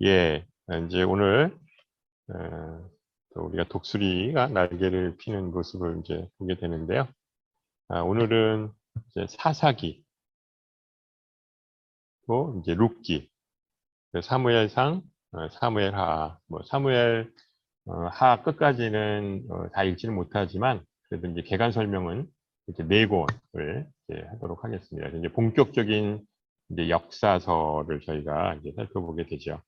예, 이제 오늘 또 우리가 독수리가 날개를 피는 모습을 이제 보게 되는데요. 오늘은 이제 사사기, 또 이제 룻기, 사무엘상, 사무엘하, 뭐 사무엘 하 끝까지는 다 읽지는 못하지만 그래도 이제 개간 설명은 이렇게 네 권을 이제 하도록 하겠습니다. 이제 본격적인 이제 역사서를 저희가 이제 살펴보게 되죠.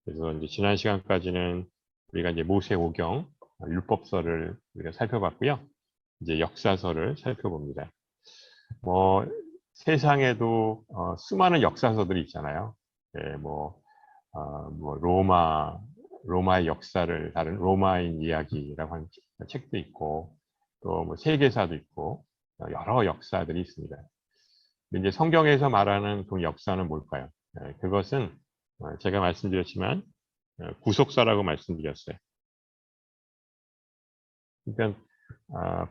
그래서 이제 지난 시간까지는 우리가 이제 모세오경, 율법서를 우리가 살펴봤고요. 이제 역사서를 살펴봅니다. 뭐 세상에도 수많은 역사서들이 있잖아요. 예, 뭐 로마의 역사를 다룬 로마인 이야기라고 하는 책도 있고, 또 뭐 세계사도 있고, 여러 역사들이 있습니다. 근데 이제 성경에서 말하는 그 역사는 뭘까요? 그것은 제가 말씀드렸지만 구속사라고 말씀드렸어요. 그러니까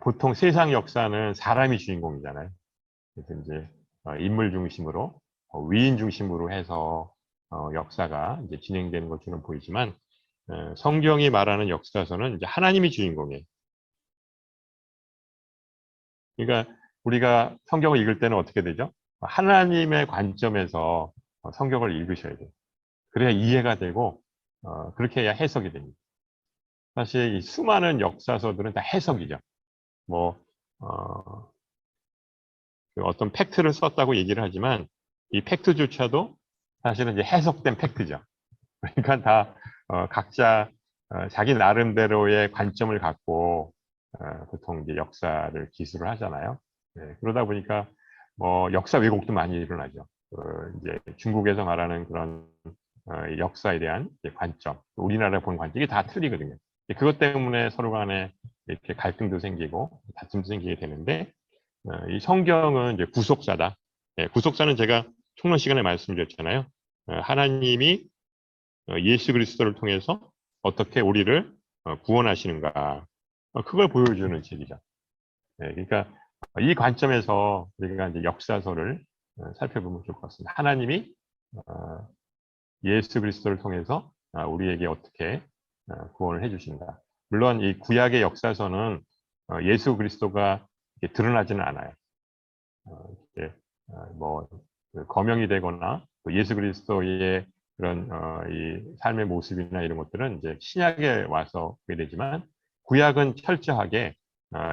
보통 세상 역사는 사람이 주인공이잖아요. 그래서 이제 인물 중심으로 위인 중심으로 해서 역사가 이제 진행되는 것처럼 보이지만 성경이 말하는 역사서는 이제 하나님이 주인공이에요. 그러니까 우리가 성경을 읽을 때는 어떻게 되죠? 하나님의 관점에서 성경을 읽으셔야 돼요. 그래야 이해가 되고 그렇게 해야 해석이 됩니다. 사실 이 수많은 역사서들은 다 해석이죠. 뭐 어떤 팩트를 썼다고 얘기를 하지만 이 팩트조차도 사실은 이제 해석된 팩트죠. 그러니까 다 각자 자기 나름대로의 관점을 갖고 보통 이제 역사를 기술을 하잖아요. 네, 그러다 보니까 뭐 역사 왜곡도 많이 일어나죠. 이제 중국에서 말하는 그런 역사에 대한 관점, 우리나라에 보는 관점이 다 틀리거든요. 그것 때문에 서로 간에 이렇게 갈등도 생기고 다툼도 생기게 되는데 이 성경은 이제 구속사다. 구속사는 제가 총론 시간에 말씀드렸잖아요. 하나님이 예수 그리스도를 통해서 어떻게 우리를 구원하시는가. 그걸 보여주는 책이죠. 그러니까 이 관점에서 우리가 이제 역사서를 살펴보면 좋을 것 같습니다. 하나님이 예수 그리스도를 통해서 우리에게 어떻게 구원을 해주신다. 물론 이 구약의 역사서는 예수 그리스도가 드러나지는 않아요. 뭐 거명이 되거나 또 예수 그리스도의 그런 이 삶의 모습이나 이런 것들은 이제 신약에 와서 보게 되지만 구약은 철저하게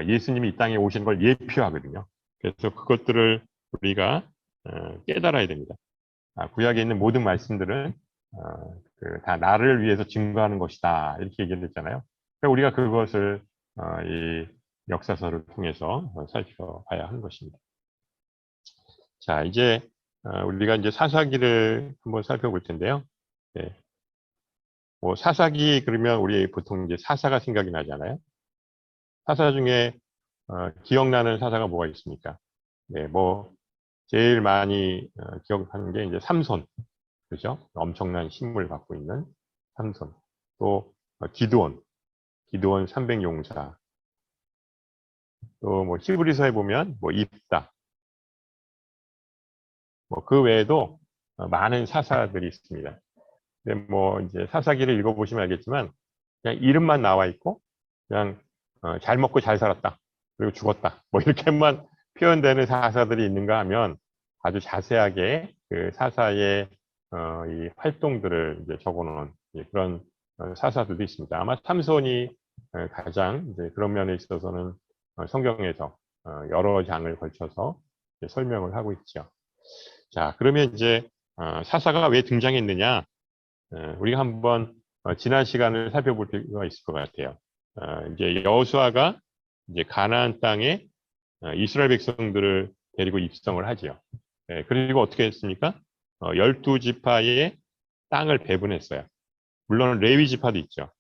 예수님이 이 땅에 오신 걸 예표하거든요. 그래서 그것들을 우리가 깨달아야 됩니다. 구약에 있는 모든 말씀들은 다 나를 위해서 증거하는 것이다 이렇게 얘기를 했잖아요. 그러니까 우리가 그것을 이 역사서를 통해서 살펴봐야 하는 것입니다. 자, 이제 우리가 이제 사사기를 한번 살펴볼 텐데요. 네. 뭐 사사기 그러면 우리 보통 이제 사사가 생각이 나잖아요. 사사 중에 기억나는 사사가 뭐가 있습니까? 네, 뭐 제일 많이 기억하는 게 이제 삼손, 그죠? 엄청난 힘을 갖고 있는 삼손. 또 기드온 300용사. 또 뭐 히브리서에 보면 뭐 입다. 뭐 그 외에도 많은 사사들이 있습니다. 근데 뭐 이제 사사기를 읽어보시면 알겠지만 그냥 이름만 나와 있고 그냥 잘 먹고 잘 살았다 그리고 죽었다 뭐 이렇게만 표현되는 사사들이 있는가 하면 아주 자세하게 그 사사의 이 활동들을 이제 적어놓은 그런 사사들도 있습니다. 아마 삼손이 가장 이제 그런 면에 있어서는 성경에서 여러 장을 걸쳐서 설명을 하고 있죠. 자, 그러면 이제 사사가 왜 등장했느냐? 우리가 한번 지난 시간을 살펴볼 필요가 있을 것 같아요. 이제 여호수아가 이제 가나안 땅에 이스라엘 백성들을 데리고 입성을 하지요. 그리고 어떻게 했습니까? 12지파의 땅을 배분했어요. 물론 레위 지파도 있죠.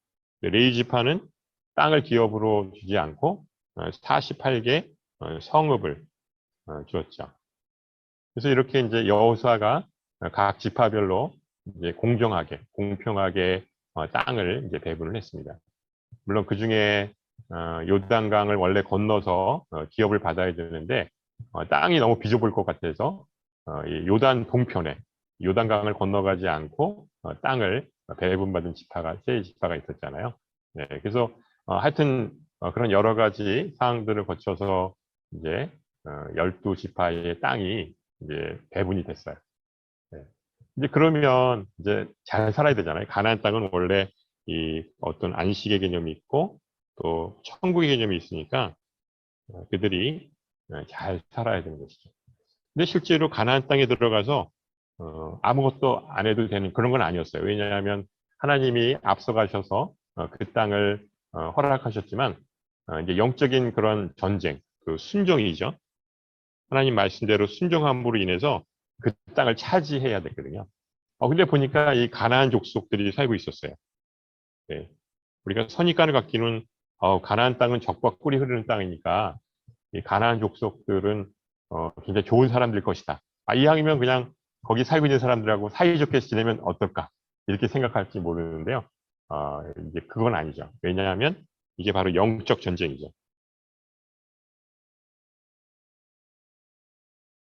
레위 지파는 땅을 기업으로 주지 않고 48개 성읍을 주었죠. 그래서 이렇게 이제 여호수아가 각 지파별로 이제 공정하게, 공평하게 땅을 이제 배분을 했습니다. 물론 그 중에 요단강을 원래 건너서 기업을 받아야 되는데 땅이 너무 비좁을 것 같아서 이 요단 동편에 요단강을 건너가지 않고 땅을 배분받은 지파가 세 지파가 있었잖아요. 네, 그래서 하여튼 그런 여러 가지 사항들을 거쳐서 이제 12지파의 땅이 이제 배분이 됐어요. 네. 이제 그러면 이제 잘 살아야 되잖아요. 가나안 땅은 원래 이 어떤 안식의 개념이 있고 또 천국의 개념이 있으니까 그들이 잘 살아야 되는 것이죠. 근데 실제로 가나안 땅에 들어가서 아무것도 안 해도 되는 그런 건 아니었어요. 왜냐하면 하나님이 앞서가셔서 그 땅을 허락하셨지만 이제 영적인 그런 전쟁, 그 순종이죠. 하나님 말씀대로 순종함으로 인해서 그 땅을 차지해야 됐거든요. 근데 보니까 이 가나안 족속들이 살고 있었어요. 네. 우리가 선입관을 갖기는 가나안 땅은 적과 꿀이 흐르는 땅이니까 이 가나안 족속들은 굉장히 좋은 사람들 것이다. 이왕이면 그냥 거기 살고 있는 사람들하고 사이좋게 지내면 어떨까? 이렇게 생각할지 모르는데요. 이제 그건 아니죠. 왜냐하면 이게 바로 영적 전쟁이죠.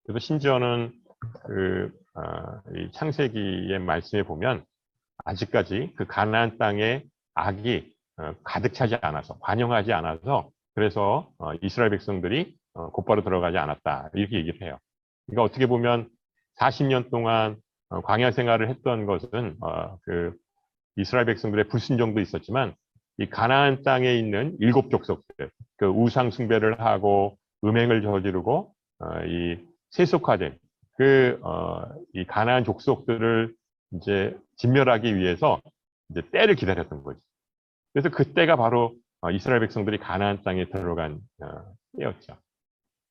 그래서 심지어는 이 창세기의 말씀에 보면 아직까지 그 가나안 땅에 악이 가득 차지 않아서 관영하지 않아서 그래서 이스라엘 백성들이 곧바로 들어가지 않았다 이렇게 얘기를 해요. 그러니까 어떻게 보면 40년 동안 광야 생활을 했던 것은 그 이스라엘 백성들의 불순종도 있었지만 이 가나안 땅에 있는 일곱 족속들 그 우상 숭배를 하고 음행을 저지르고 이 세속화된 이 가나안 족속들을 이제 진멸하기 위해서 이제 때를 기다렸던 거지. 그래서 그때가 바로 이스라엘 백성들이 가나안 땅에 들어간 때였죠.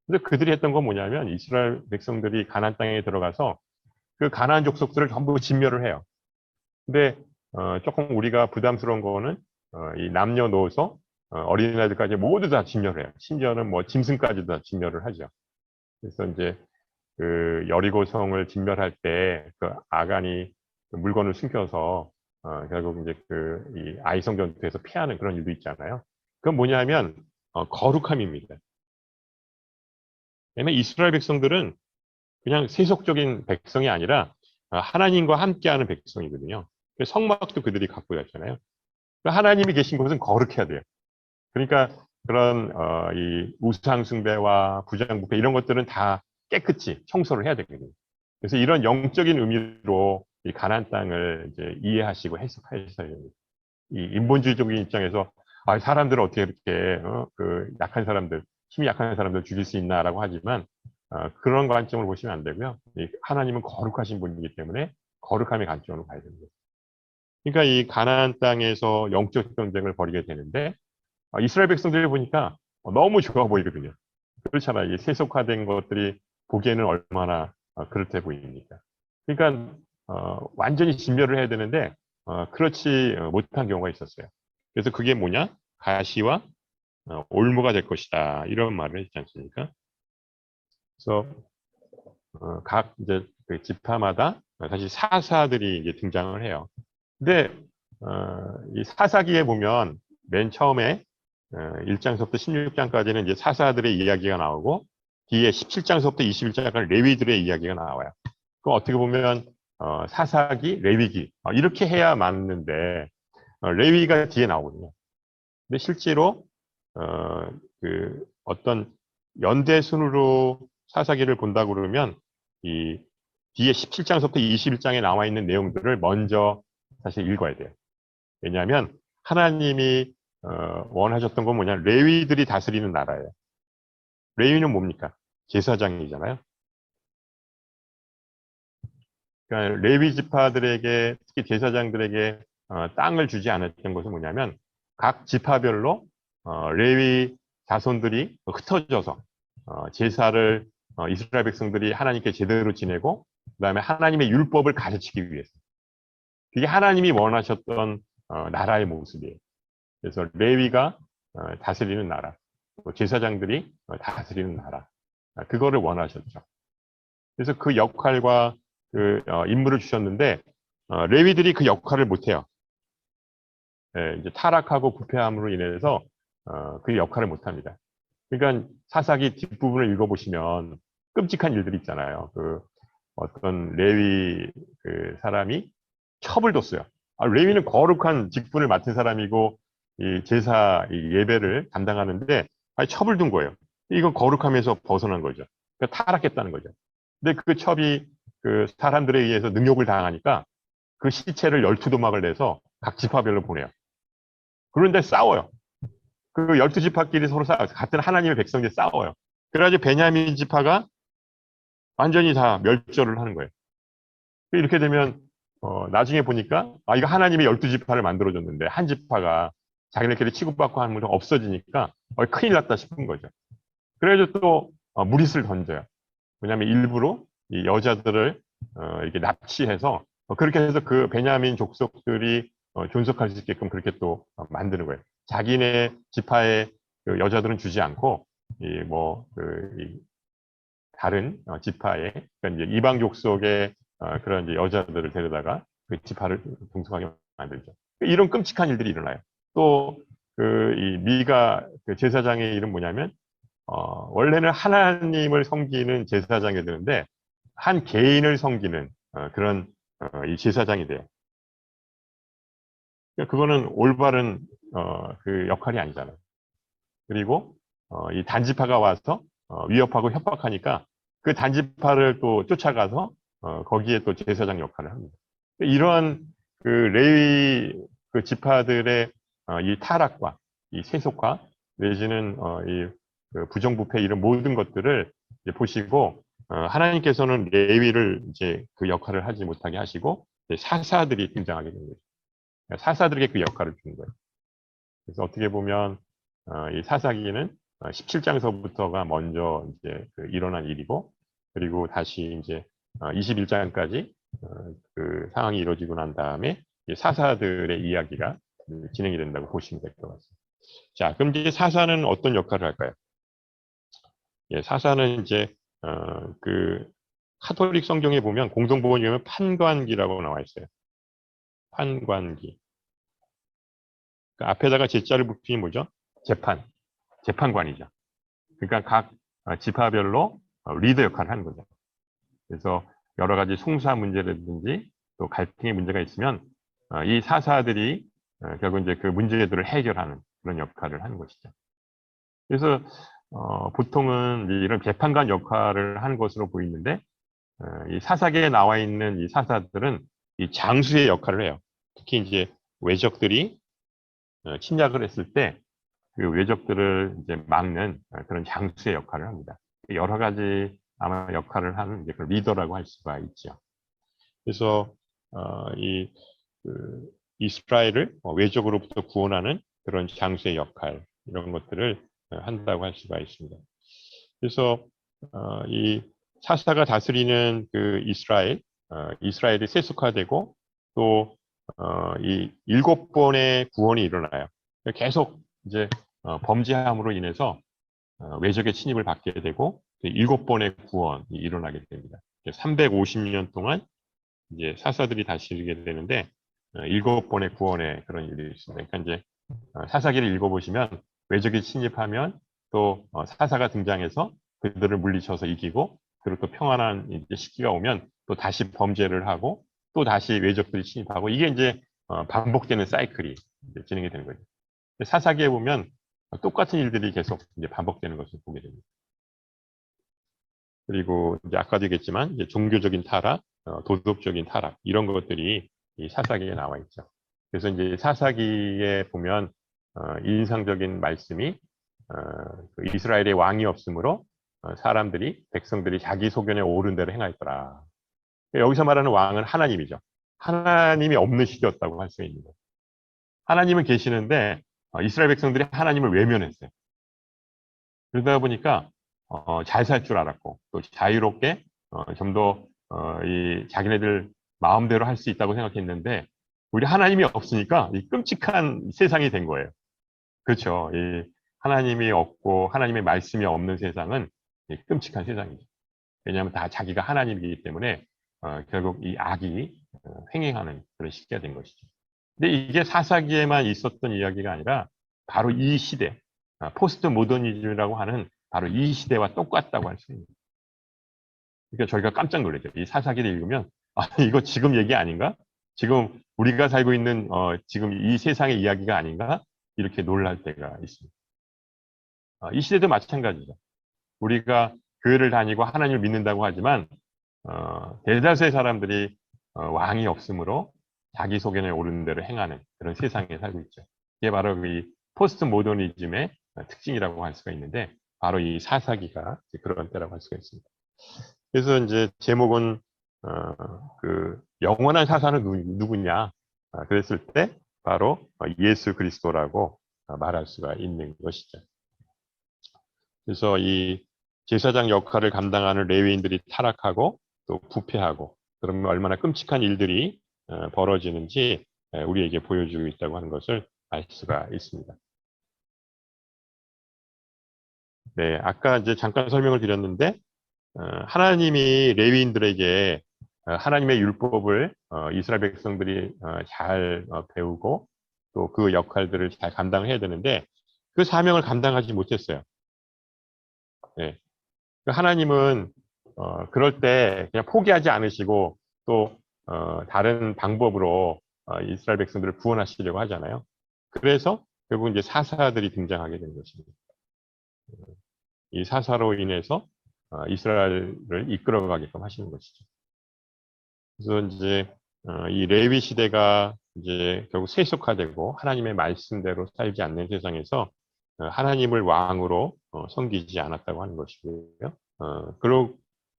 그래서 그들이 했던 건 뭐냐면 이스라엘 백성들이 가나안 땅에 들어가서 그 가나안 족속들을 전부 진멸을 해요. 근데 조금 우리가 부담스러운 거는 이 남녀노소 어린아이들까지 모두 다 진멸을 해요. 심지어는 뭐 짐승까지도 다 진멸을 하죠. 그래서 이제 그 여리고성을 진멸할 때 그 아간이 그 물건을 숨겨서 결국 이제 이 아이성 전투에서 피하는 그런 일도 있잖아요. 그건 뭐냐면 거룩함입니다. 왜냐면 이스라엘 백성들은 그냥 세속적인 백성이 아니라 하나님과 함께하는 백성이거든요. 성막도 그들이 갖고 있잖아요. 하나님이 계신 곳은 거룩해야 돼요. 그러니까 그런 이 우상 숭배와 부정부패 이런 것들은 다 깨끗이 청소를 해야 되거든요. 그래서 이런 영적인 의미로 이 가나안 땅을 이제 이해하시고 해석하셔야 됩니다. 이 인본주의적인 입장에서 사람들은 어떻게 이렇게 그 약한 사람들, 힘이 약한 사람들 죽일 수 있나라고 하지만 그런 관점으로 보시면 안 되고요. 하나님은 거룩하신 분이기 때문에 거룩함의 관점으로 봐야 됩니다. 그러니까 이 가나안 땅에서 영적 전쟁을 벌이게 되는데 이스라엘 백성들이 보니까 너무 좋아 보이거든요. 그렇잖아요. 이 세속화된 것들이 보기에는 얼마나 그렇게 보입니까? 그러니까 완전히 진멸을 해야 되는데 그렇지 못한 경우가 있었어요. 그래서 그게 뭐냐? 가시와 올무가 될 것이다. 이런 말을 했지 않습니까? 그래서 각 이제 그 지파마다 사실 사사들이 이제 등장을 해요. 근데 이 사사기에 보면 맨 처음에 1장서부터 16장까지는 이제 사사들의 이야기가 나오고 뒤에 17장서부터 21장까지 레위들의 이야기가 나와요. 그럼 어떻게 보면 사사기, 레위기 이렇게 해야 맞는데 레위가 뒤에 나오거든요. 근데 실제로 그 어떤 연대 순으로 사사기를 본다고 그러면 이 뒤에 17장서부터 21장에 나와 있는 내용들을 먼저 사실 읽어야 돼요. 왜냐하면 하나님이 원하셨던 건 뭐냐? 레위들이 다스리는 나라예요. 레위는 뭡니까? 제사장이잖아요. 그러니까 레위 지파들에게 특히 제사장들에게 땅을 주지 않았던 것은 뭐냐면 각 지파별로 레위 자손들이 흩어져서 제사를 이스라엘 백성들이 하나님께 제대로 지내고 그다음에 하나님의 율법을 가르치기 위해서 그게 하나님이 원하셨던 나라의 모습이에요. 그래서 레위가 다스리는 나라, 제사장들이 다스리는 나라, 그거를 원하셨죠. 그래서 그 역할과 그 임무를 주셨는데 레위들이 그 역할을 못해요. 이제 타락하고 부패함으로 인해서 그 역할을 못합니다. 그러니까 사사기 뒷부분을 읽어보시면 끔찍한 일들이 있잖아요. 그 어떤 레위 그 사람이 첩을 뒀어요. 레위는 거룩한 직분을 맡은 사람이고 이 제사 이 예배를 담당하는데 첩을 둔 거예요. 이건 거룩함에서 벗어난 거죠. 그러니까 타락했다는 거죠. 근데 그 첩이 그 사람들에 의해서 능욕을 당하니까 그 시체를 12도막을 내서 각 지파별로 보내요. 그런데 싸워요. 그 12지파끼리 서로 같은 하나님의 백성들이 싸워요. 그래가지고 베냐민 지파가 완전히 다 멸절을 하는 거예요. 이렇게 되면 나중에 보니까 이거 하나님의 12지파를 만들어줬는데 한 지파가 자기네끼리 치고받고 하는 거 없어지니까 큰일 났다 싶은 거죠. 그래서 또 무리수를 던져요. 왜냐하면 일부러 이 여자들을 이렇게 납치해서 그렇게 해서 그 베냐민 족속들이 존속할 수 있게끔 그렇게 또 만드는 거예요. 자기네 지파의 그 여자들은 주지 않고 이 다른 지파의 그러니까 이제 이방 족속의 그런 이제 여자들을 데려다가 그 지파를 동성하게 만들죠. 이런 끔찍한 일들이 일어나요. 또 그 이 미가 그 제사장의 이름 뭐냐면 원래는 하나님을 섬기는 제사장이 되는데 한 개인을 섬기는 그런 이 제사장이 돼요. 그러니까 그거는 올바른 그 역할이 아니잖아요. 그리고 이 단지파가 와서 위협하고 협박하니까 그 단지파를 또 쫓아가서 거기에 또 제사장 역할을 합니다. 이런 그 레위 그 지파들의 이 타락과 이 세속화 내지는 이그 부정부패 이런 모든 것들을 이제 보시고 하나님께서는 레위를 이제 그 역할을 하지 못하게 하시고 사사들이 등장하게 된 거죠. 사사들에게 그 역할을 주는 거예요. 그래서 어떻게 보면 이 사사기는 17장서부터가 먼저 이제 그 일어난 일이고, 그리고 다시 이제 21장까지 그 상황이 이루어지고 난 다음에 사사들의 이야기가 진행이 된다고 보시면 될 것 같습니다. 자, 그럼 이제 사사는 어떤 역할을 할까요? 예, 사사는 이제 그 카톨릭 성경에 보면 공동복원 이름은 판관기라고 나와 있어요. 판관기. 그 앞에다가 제자를 붙이면 뭐죠? 재판관이죠. 그러니까 각 지파별로 리더 역할을 하는 거죠. 그래서 여러 가지 송사 문제라든지 또 갈등의 문제가 있으면 이 사사들이 결국 이제 그 문제들을 해결하는 그런 역할을 하는 것이죠. 그래서 보통은 이런 재판관 역할을 하는 것으로 보이는데 이 사사기에 나와 있는 이 사사들은 이 장수의 역할을 해요. 특히 이제 외적들이 침략을 했을 때 그 외적들을 이제 막는 그런 장수의 역할을 합니다. 여러 가지 아마 역할을 하는 이제 그 리더라고 할 수가 있죠. 그래서 이 그 이스라엘을 외적으로부터 구원하는 그런 장수의 역할 이런 것들을 한다고 할 수가 있습니다. 그래서 이 사사가 다스리는 그 이스라엘이 세속화되고 또 이 7번의 구원이 일어나요. 계속 이제 범죄함으로 인해서 외적의 침입을 받게 되고 7번의 구원이 일어나게 됩니다. 350년 동안 이제 사사들이 다스리게 되는데 7번의 구원의 그런 일이 있습니다. 그러니까 이제 사사기를 읽어보시면 외적이 침입하면 또 사사가 등장해서 그들을 물리쳐서 이기고 그리고 또 평안한 이제 시기가 오면 또 다시 범죄를 하고 또 다시 외적들이 침입하고 이게 이제 반복되는 사이클이 이제 진행이 되는 거죠. 사사기에 보면 똑같은 일들이 계속 이제 반복되는 것을 보게 됩니다. 그리고 이제 아까도 얘기했지만 이제 종교적인 타락, 도덕적인 타락 이런 것들이 이 사사기에 나와 있죠. 그래서 이제 사사기에 보면 인상적인 말씀이 그 이스라엘의 왕이 없으므로 사람들이 백성들이 자기 소견에 옳은 대로 행하였더라. 여기서 말하는 왕은 하나님이죠. 하나님이 없는 시대였다고 할 수 있는 거예요. 하나님은 계시는데 이스라엘 백성들이 하나님을 외면했어요. 그러다 보니까 잘 살 줄 알았고 또 자유롭게 좀 더 이 자기네들 마음대로 할 수 있다고 생각했는데 우리 하나님이 없으니까 이 끔찍한 세상이 된 거예요. 그렇죠. 이 하나님이 없고 하나님의 말씀이 없는 세상은 이 끔찍한 세상이죠. 왜냐하면 다 자기가 하나님이기 때문에 결국 이 악이 횡행하는 그런 시기가 된 것이죠. 근데 이게 사사기에만 있었던 이야기가 아니라 바로 이 시대, 포스트 모더니즘이라고 하는 바로 이 시대와 똑같다고 할 수 있습니다. 그러니까 저희가 깜짝 놀라죠. 이 사사기를 읽으면 이거 지금 얘기 아닌가? 지금 우리가 살고 있는 지금 이 세상의 이야기가 아닌가 이렇게 놀랄 때가 있습니다. 이 시대도 마찬가지죠. 우리가 교회를 다니고 하나님을 믿는다고 하지만 대다수의 사람들이 왕이 없으므로 자기 소견에 오르는 대로 행하는 그런 세상에 살고 있죠. 이게 바로 이 포스트 모더니즘의 특징이라고 할 수가 있는데 바로 이 사사기가 그런 때라고 할 수가 있습니다. 그래서 이제 제목은 그 영원한 사사는 누구냐? 그랬을 때 바로 예수 그리스도라고 말할 수가 있는 것이죠. 그래서 이 제사장 역할을 감당하는 레위인들이 타락하고 또 부패하고 그러면 얼마나 끔찍한 일들이 벌어지는지 우리에게 보여주고 있다고 하는 것을 알 수가 있습니다. 네, 아까 이제 잠깐 설명을 드렸는데 하나님이 레위인들에게 하나님의 율법을 이스라엘 백성들이 잘 배우고 또 그 역할들을 잘 감당해야 되는데 그 사명을 감당하지 못했어요. 네. 하나님은 그럴 때 그냥 포기하지 않으시고 또 다른 방법으로 이스라엘 백성들을 구원하시려고 하잖아요. 그래서 결국 이제 사사들이 등장하게 된 것입니다. 이 사사로 인해서 이스라엘을 이끌어가게끔 하시는 것이죠. 그래서 이제 이 레위 시대가 이제 결국 세속화되고 하나님의 말씀대로 살지 않는 세상에서 하나님을 왕으로 섬기지 않았다고 하는 것이고요.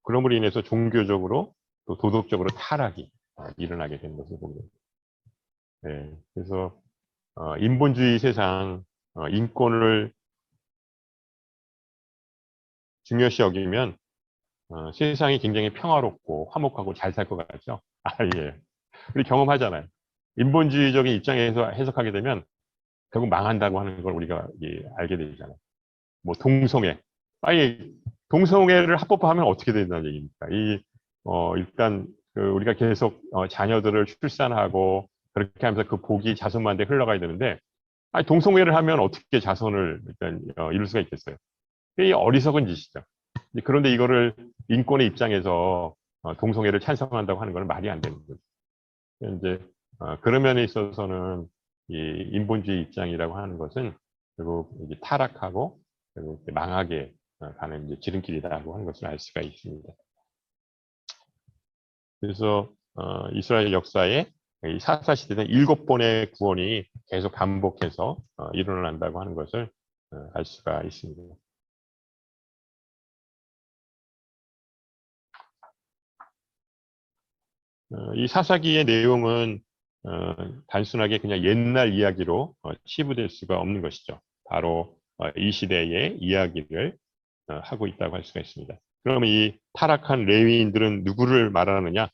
그럼으로 인해서 종교적으로 또 도덕적으로 타락이 일어나게 된 것을 봅니다. 네, 그래서 인본주의 세상 인권을 중요시 여기면 세상이 굉장히 평화롭고 화목하고 잘 살 것 같죠? 아, 예. 우리 경험하잖아요. 인본주의적인 입장에서 해석하게 되면 결국 망한다고 하는 걸 우리가 알게 되잖아요. 뭐 동성애. 아니 동성애를 합법화하면 어떻게 된다는 얘기입니까? 일단 우리가 계속 자녀들을 출산하고 그렇게 하면서 그 복이 자손만데 흘러가야 되는데 아니 동성애를 하면 어떻게 자손을 일단 이룰 수가 있겠어요? 이 어리석은 짓이죠. 그런데 이거를 인권의 입장에서 동성애를 찬성한다고 하는 건 말이 안 되는 거죠. 이제 그런 면에 있어서는 이 인본주의 입장이라고 하는 것은 결국 이제 타락하고 결국 망하게 가는 이제 지름길이라고 하는 것을 알 수가 있습니다. 그래서 이스라엘 역사에 이 사사 시대는 7번의 구원이 계속 반복해서 일어난다고 하는 것을 알 수가 있습니다. 이 사사기의 내용은 단순하게 그냥 옛날 이야기로 치부될 수가 없는 것이죠. 바로 이 시대의 이야기를 하고 있다고 할 수가 있습니다. 그러면 이 타락한 레위인들은 누구를 말하느냐?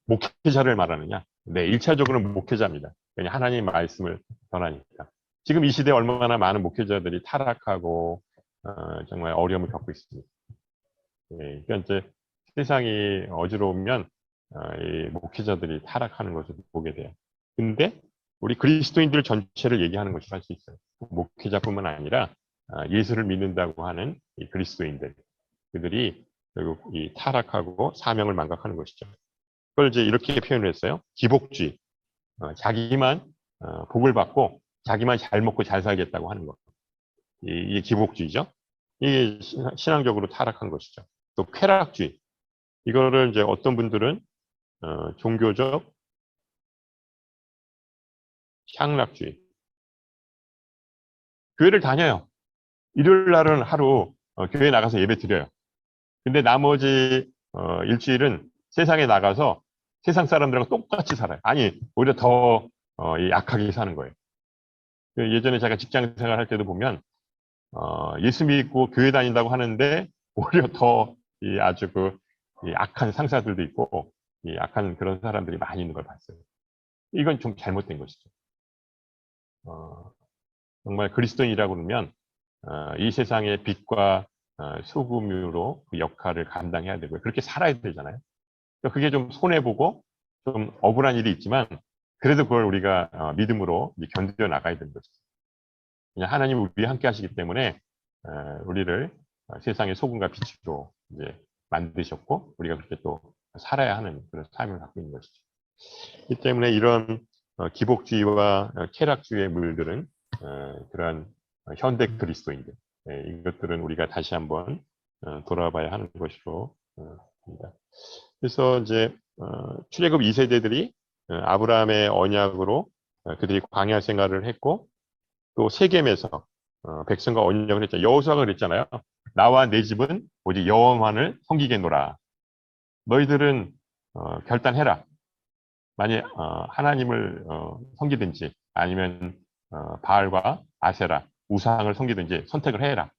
목회자를 말하느냐? 네, 1차적으로는 목회자입니다. 그냥 하나님의 말씀을 전하니까. 지금 이 시대에 얼마나 많은 목회자들이 타락하고 정말 어려움을 겪고 있습니다. 네, 그러니까 이제 세상이 어지러우면 이 목회자들이 타락하는 것을 보게 돼요. 근데 우리 그리스도인들 전체를 얘기하는 것이 할 수 있어요. 목회자뿐만 아니라 예수를 믿는다고 하는 이 그리스도인들, 그들이 결국 이 타락하고 사명을 망각하는 것이죠. 그걸 이제 이렇게 표현을 했어요. 기복주의. 자기만 복을 받고 자기만 잘 먹고 잘 살겠다고 하는 것. 이게 기복주의죠. 이게 신앙적으로 타락한 것이죠. 또 쾌락주의. 이거를 이제 어떤 분들은 종교적 향락주의. 교회를 다녀요. 일요일 날은 하루 교회 나가서 예배 드려요. 근데 나머지 일주일은 세상에 나가서 세상 사람들하고 똑같이 살아요. 아니, 오히려 더 약하게 사는 거예요. 예전에 제가 직장 생활할 때도 보면 예수 믿고 교회 다닌다고 하는데 오히려 더 아주 이 악한 상사들도 있고 이 악한 그런 사람들이 많이 있는 걸 봤어요. 이건 좀 잘못된 것이죠. 정말 그리스도인이라고 그러면 이 세상의 빛과 소금으로 그 역할을 감당해야 되고요. 그렇게 살아야 되잖아요. 그러니까 그게 좀 손해보고 좀 억울한 일이 있지만 그래도 그걸 우리가 믿음으로 견뎌 나가야 되는 거죠. 그냥 하나님 우리 함께 하시기 때문에 우리를 세상의 소금과 빛으로 이제 만드셨고 우리가 그렇게 또 살아야 하는 그런 삶을 갖고 있는 것이죠. 이 때문에 이런 기복주의와 쾌락주의의 물들은 그러한 현대 그리스도인들, 이것들은 우리가 다시 한번 돌아봐야 하는 것으로 봅니다. 그래서 이제 출애굽 2세대들이 아브라함의 언약으로 그들이 광야 생활을 했고 또 세겜에서 백성과 언약을 했죠. 여호수아가 그랬잖아요. 나와 내 집은 오직 여호와만을 섬기겠노라. 너희들은 결단해라. 만약 하나님을 섬기든지 아니면 바알과 아세라 우상을 섬기든지 선택을 해라.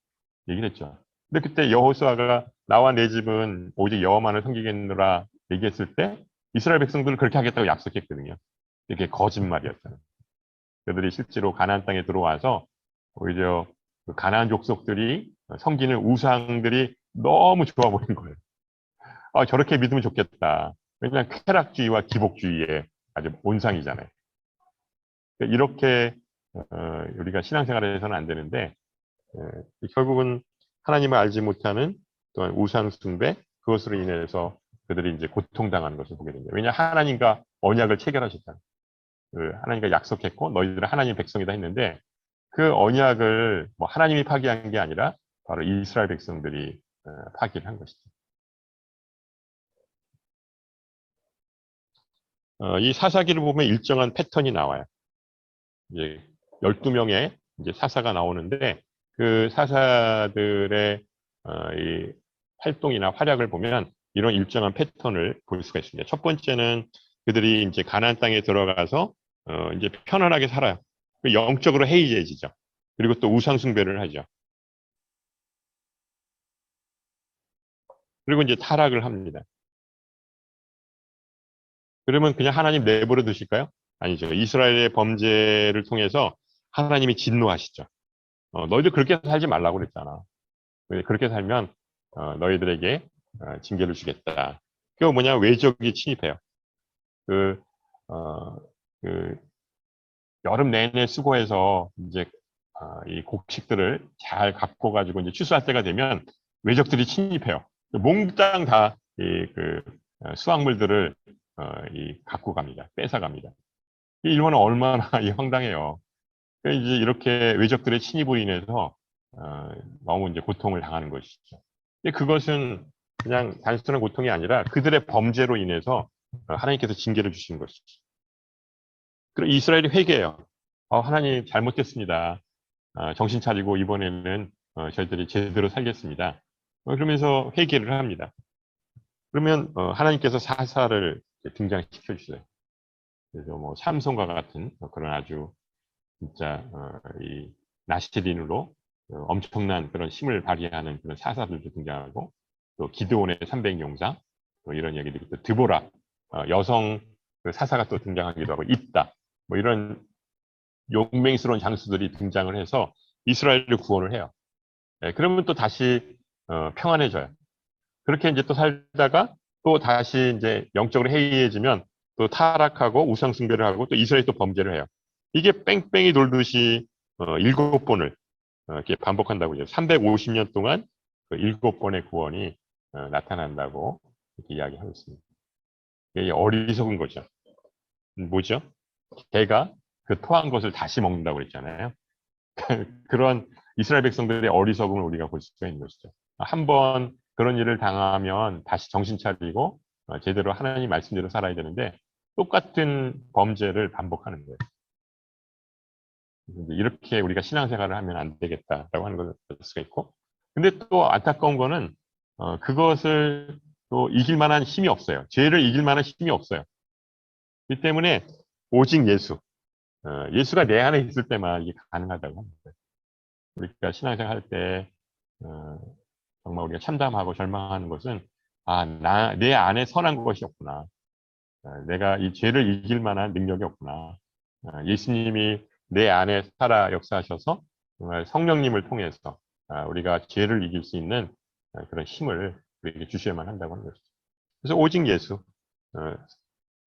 얘기를 했죠. 근데 그때 여호수아가 나와 내 집은 오직 여호와만을 섬기겠노라 얘기했을 때 이스라엘 백성들은 그렇게 하겠다고 약속했거든요. 이게 거짓말이었잖아요. 그들이 실제로 가나안 땅에 들어와서 오히려 그 가나안 족속들이 섬기는 우상들이 너무 좋아 보이는 거예요. 저렇게 믿으면 좋겠다. 왜냐하면 쾌락주의와 기복주의의 아주 본상이잖아요. 그러니까 이렇게 우리가 신앙생활을 해서는 안 되는데 결국은 하나님을 알지 못하는 또한 우상 숭배 그것으로 인해서 그들이 이제 고통당하는 것을 보게 됩니다. 왜냐 하나님과 언약을 체결하셨잖아요. 하나님과 약속했고 너희들은 하나님 백성이다 했는데 그 언약을 뭐 하나님이 파기한 게 아니라 바로 이스라엘 백성들이 파기를 한 것이죠. 이 사사기를 보면 일정한 패턴이 나와요. 이제 12명의 이제 사사가 나오는데 그 사사들의 이 활동이나 활약을 보면 이런 일정한 패턴을 볼 수가 있습니다. 첫 번째는 그들이 이제 가나안 땅에 들어가서 이제 편안하게 살아요. 영적으로 해이해지죠. 그리고 또 우상 숭배를 하죠. 그리고 이제 타락을 합니다. 그러면 그냥 하나님 내버려 두실까요? 아니죠. 이스라엘의 범죄를 통해서 하나님이 진노하시죠. 너희들 그렇게 살지 말라고 그랬잖아. 그렇게 살면 너희들에게 징계를 주겠다. 그거 뭐냐? 외적이 침입해요. 그, 어, 그 여름 내내 수고해서 이제 이 곡식들을 잘 갖고 가지고 이제 추수할 때가 되면 외적들이 침입해요. 몽땅 다 이 수확물들을 이 갖고 갑니다. 뺏어 갑니다. 이 일본은 얼마나 황당해요. 그러니까 이제 이렇게 외적들의 침입으로 인해서 너무 이제 고통을 당하는 것이죠. 근데 그것은 그냥 단순한 고통이 아니라 그들의 범죄로 인해서 하나님께서 징계를 주신 것이죠. 그리고 이스라엘이 회개해요. 하나님 잘못됐습니다. 정신 차리고 이번에는 저희들이 제대로 살겠습니다. 그러면서 회개를 합니다. 그러면 하나님께서 사사를 등장시켜 주세요. 그래서 뭐 삼손과 같은 그런 아주 진짜 이 나시린으로 엄청난 그런 힘을 발휘하는 그런 사사들도 등장하고 또 기드온의 300용사 뭐 이런 얘기들이 또 드보라 여성 그 사사가 또 등장하기도 하고 있다 뭐 이런 용맹스러운 장수들이 등장을 해서 이스라엘을 구원을 해요. 그러면 또 다시 평안해져요. 그렇게 이제 또 살다가 또 다시 이제 영적으로 해이해지면 또 타락하고 우상 숭배를 하고 또 이스라엘이 또 범죄를 해요. 이게 뺑뺑이 돌듯이 7번을 이렇게 반복한다고 해요. 350년 동안 그 7번의 구원이 나타난다고 이렇게 이야기하고 있습니다. 이게 어리석은 거죠. 뭐죠? 개가 그 토한 것을 다시 먹는다고 그랬잖아요. 그런 이스라엘 백성들의 어리석음을 우리가 볼 수가 있는 것이죠. 한번 그런 일을 당하면 다시 정신 차리고 제대로 하나님 말씀대로 살아야 되는데 똑같은 범죄를 반복하는 거예요. 이렇게 우리가 신앙생활을 하면 안 되겠다라고 하는 걸 볼 수가 있고 근데 또 안타까운 거는 그것을 또 이길 만한 힘이 없어요. 죄를 이길 만한 힘이 없어요. 이 때문에 오직 예수, 예수가 내 안에 있을 때만 이게 가능하다고 합니다. 우리가 신앙생활 할 때 정말 우리가 참담하고 절망하는 것은 내 안에 선한 것이 없구나. 내가 이 죄를 이길 만한 능력이 없구나. 예수님이 내 안에 살아 역사하셔서 정말 성령님을 통해서 우리가 죄를 이길 수 있는 그런 힘을 우리에게 주셔야만 한다고 하는 것이죠. 그래서 오직 예수,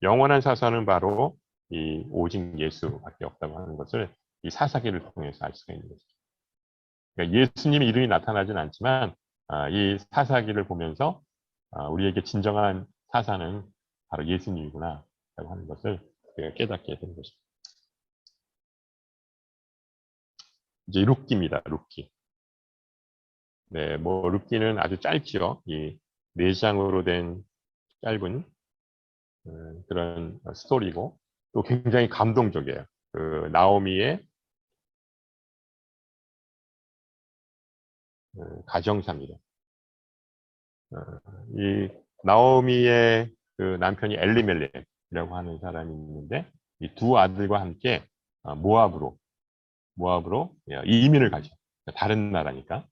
영원한 사사는 바로 이 오직 예수밖에 없다고 하는 것을 이 사사기를 통해서 알 수가 있는 것이죠. 그러니까 예수님의 이름이 나타나진 않지만 이 사사기를 보면서 우리에게 진정한 사사는 바로 예수님이구나. 있다고 하는 것을 우리가 깨닫게 되는 것입니다. 이제 룻기입니다. 룻기. 네, 뭐 룻기는 아주 짧지요. 이 4장으로 된 짧은 그런 스토리고 또 굉장히 감동적이에요. 그 나오미의 가정사입니다. 이 나오미의 그 남편이 엘리멜렉이라고 하는 사람이 있는데 이 두 아들과 함께 모압으로 이민을 가죠. 다른 나라니까.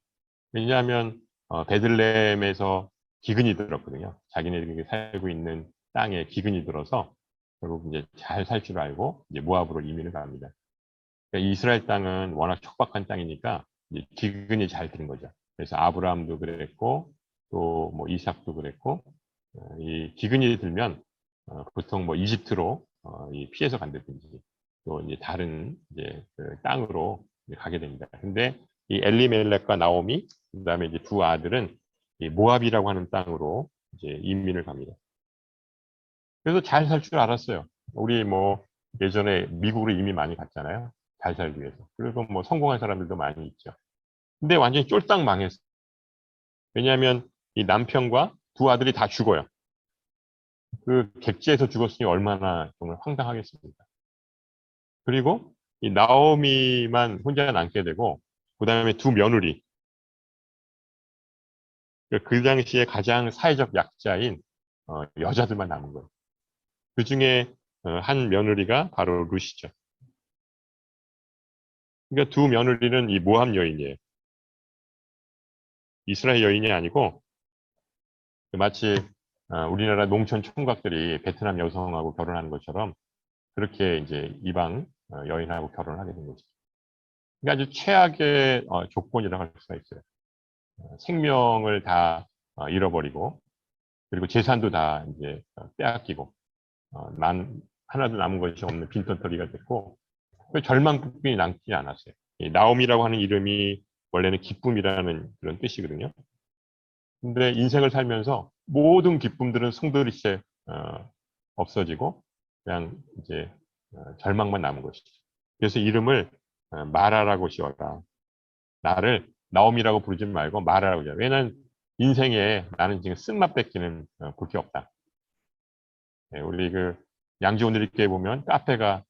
왜냐하면 베들레헴에서 기근이 들었거든요. 자기네들이 살고 있는 땅에 기근이 들어서 결국 이제 잘 살 줄 알고 이제 모압으로 이민을 갑니다. 그러니까 이스라엘 땅은 워낙 척박한 땅이니까 이제 기근이 잘 드는 거죠. 그래서 아브라함도 그랬고 또 뭐 이삭도 그랬고 이 기근이 들면 보통 뭐 이집트로 피해서 간다든지 또 이제 다른 이제 그 땅으로 이제 가게 됩니다. 근데 이 엘리멜렉과 나오미 그다음에 이제 두 아들은 이 모압이라고 하는 땅으로 이제 이민을 갑니다. 그래서 잘 살 줄 알았어요. 우리 뭐 예전에 미국으로 이민 많이 갔잖아요. 잘 살기 위해서. 그리고 뭐 성공한 사람들도 많이 있죠. 근데 완전히 쫄딱 망했어요. 왜냐하면 이 남편과 두 아들이 다 죽어요. 그 객지에서 죽었으니 얼마나 정말 황당하겠습니까? 그리고 이 나오미만 혼자 남게 되고 그다음에 두 며느리 그 당시에 가장 사회적 약자인 여자들만 남은 거예요. 그 중에 한 며느리가 바로 룻이죠. 그러니까 두 며느리는 이 모함 여인이에요. 이스라엘 여인이 아니고 마치 우리나라 농촌 총각들이 베트남 여성하고 결혼하는 것처럼 그렇게 이제 이방 여인하고 결혼을 하게 된 거죠. 그러니까 아주 최악의 조건이라고 할 수가 있어요. 생명을 다 잃어버리고 그리고 재산도 다 이제 빼앗기고 하나도 남은 것이 없는 빈털터리가 됐고 그 절망뿐이 남지 않았어요. 이 나옴이라고 하는 이름이 원래는 기쁨이라는 그런 뜻이거든요. 근데 인생을 살면서 모든 기쁨들은 송두리째 없어지고 그냥 이제 절망만 남은 것이죠. 그래서 이름을 마라라고 지어라. 나를 나옴이라고 부르지 말고 마라라고 지어라. 왜냐하면 인생에 나는 지금 쓴맛 뺏기는 볼 게 없다. 네, 우리 그 양지오늘께 보면 카페가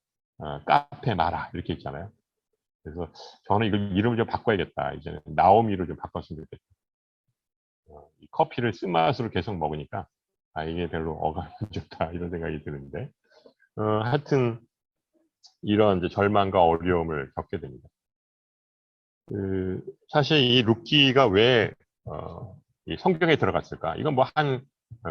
카페 마라 이렇게 있잖아요. 그래서 저는 이걸 이름을 좀 바꿔야겠다. 이제는 나오미로 좀 바꿨으면 좋겠다. 이 커피를 쓴맛으로 계속 먹으니까 이게 별로 어감이 안 좋다 이런 생각이 드는데 하여튼 이런 이제 절망과 어려움을 겪게 됩니다. 사실 이 룻기가 왜 이 성경에 들어갔을까? 이건 뭐 한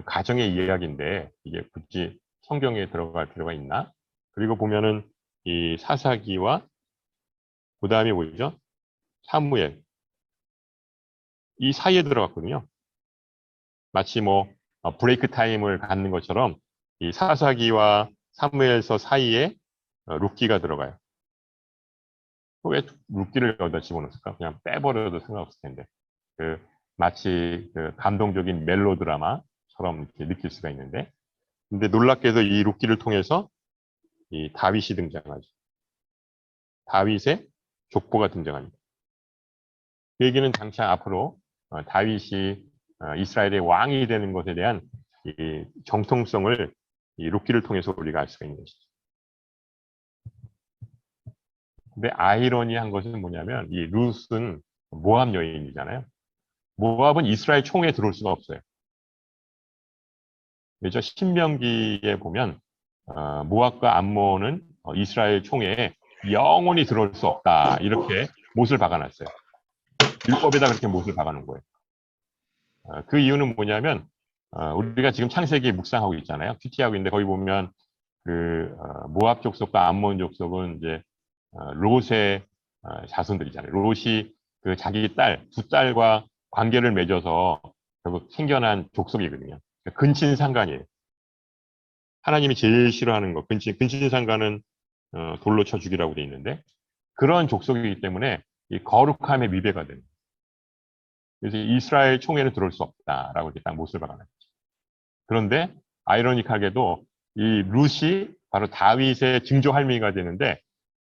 가정의 이야기인데 이게 굳이 성경에 들어갈 필요가 있나? 그리고 보면은 이 사사기와 그 다음에 뭐죠? 사무엘 이 사이에 들어갔거든요. 마치 뭐 브레이크 타임을 갖는 것처럼 이 사사기와 사무엘서 사이에 룻기가 들어가요. 왜 룻기를 여기다 집어넣었을까? 그냥 빼버려도 상관없을 텐데. 그 마치 그 감동적인 멜로드라마처럼 이렇게 느낄 수가 있는데, 근데 놀랍게도 이 룻기를 통해서 이 다윗이 등장하죠. 다윗의 족보가 등장합니다. 그 얘기는 장차 앞으로 다윗이 이스라엘의 왕이 되는 것에 대한 이 정통성을 이 룻기를 통해서 우리가 알 수가 있는 것이죠. 근데 아이러니한 것은 뭐냐면 이 룻은 모압 여인이잖아요. 모압은 이스라엘 총에 들어올 수가 없어요. 그죠? 신명기에 보면 모압과 암몬은 이스라엘 총회에 영원히 들어올 수 없다. 이렇게 못을 박아놨어요. 율법에다 그렇게 못을 박아놓은 거예요. 그 이유는 뭐냐면 우리가 지금 창세기 묵상하고 있잖아요. 큐티하고 있는데 거기 보면 그 모압 족속과 암몬 족속은 이제 롯의 자손들이잖아요. 롯이 그 자기 두 딸과 관계를 맺어서 결국 생겨난 족속이거든요. 그러니까 근친상간이에요. 하나님이 제일 싫어하는 거, 근친상간은 돌로 쳐 죽이라고 돼 있는데 그런 족속이기 때문에 이 거룩함의 위배가 됩니다. 그래서 이스라엘 총회는 들어올 수 없다라고 이렇게 딱 못을 박아놨죠. 그런데 아이러니하게도 이 룻이 바로 다윗의 증조 할미가 되는데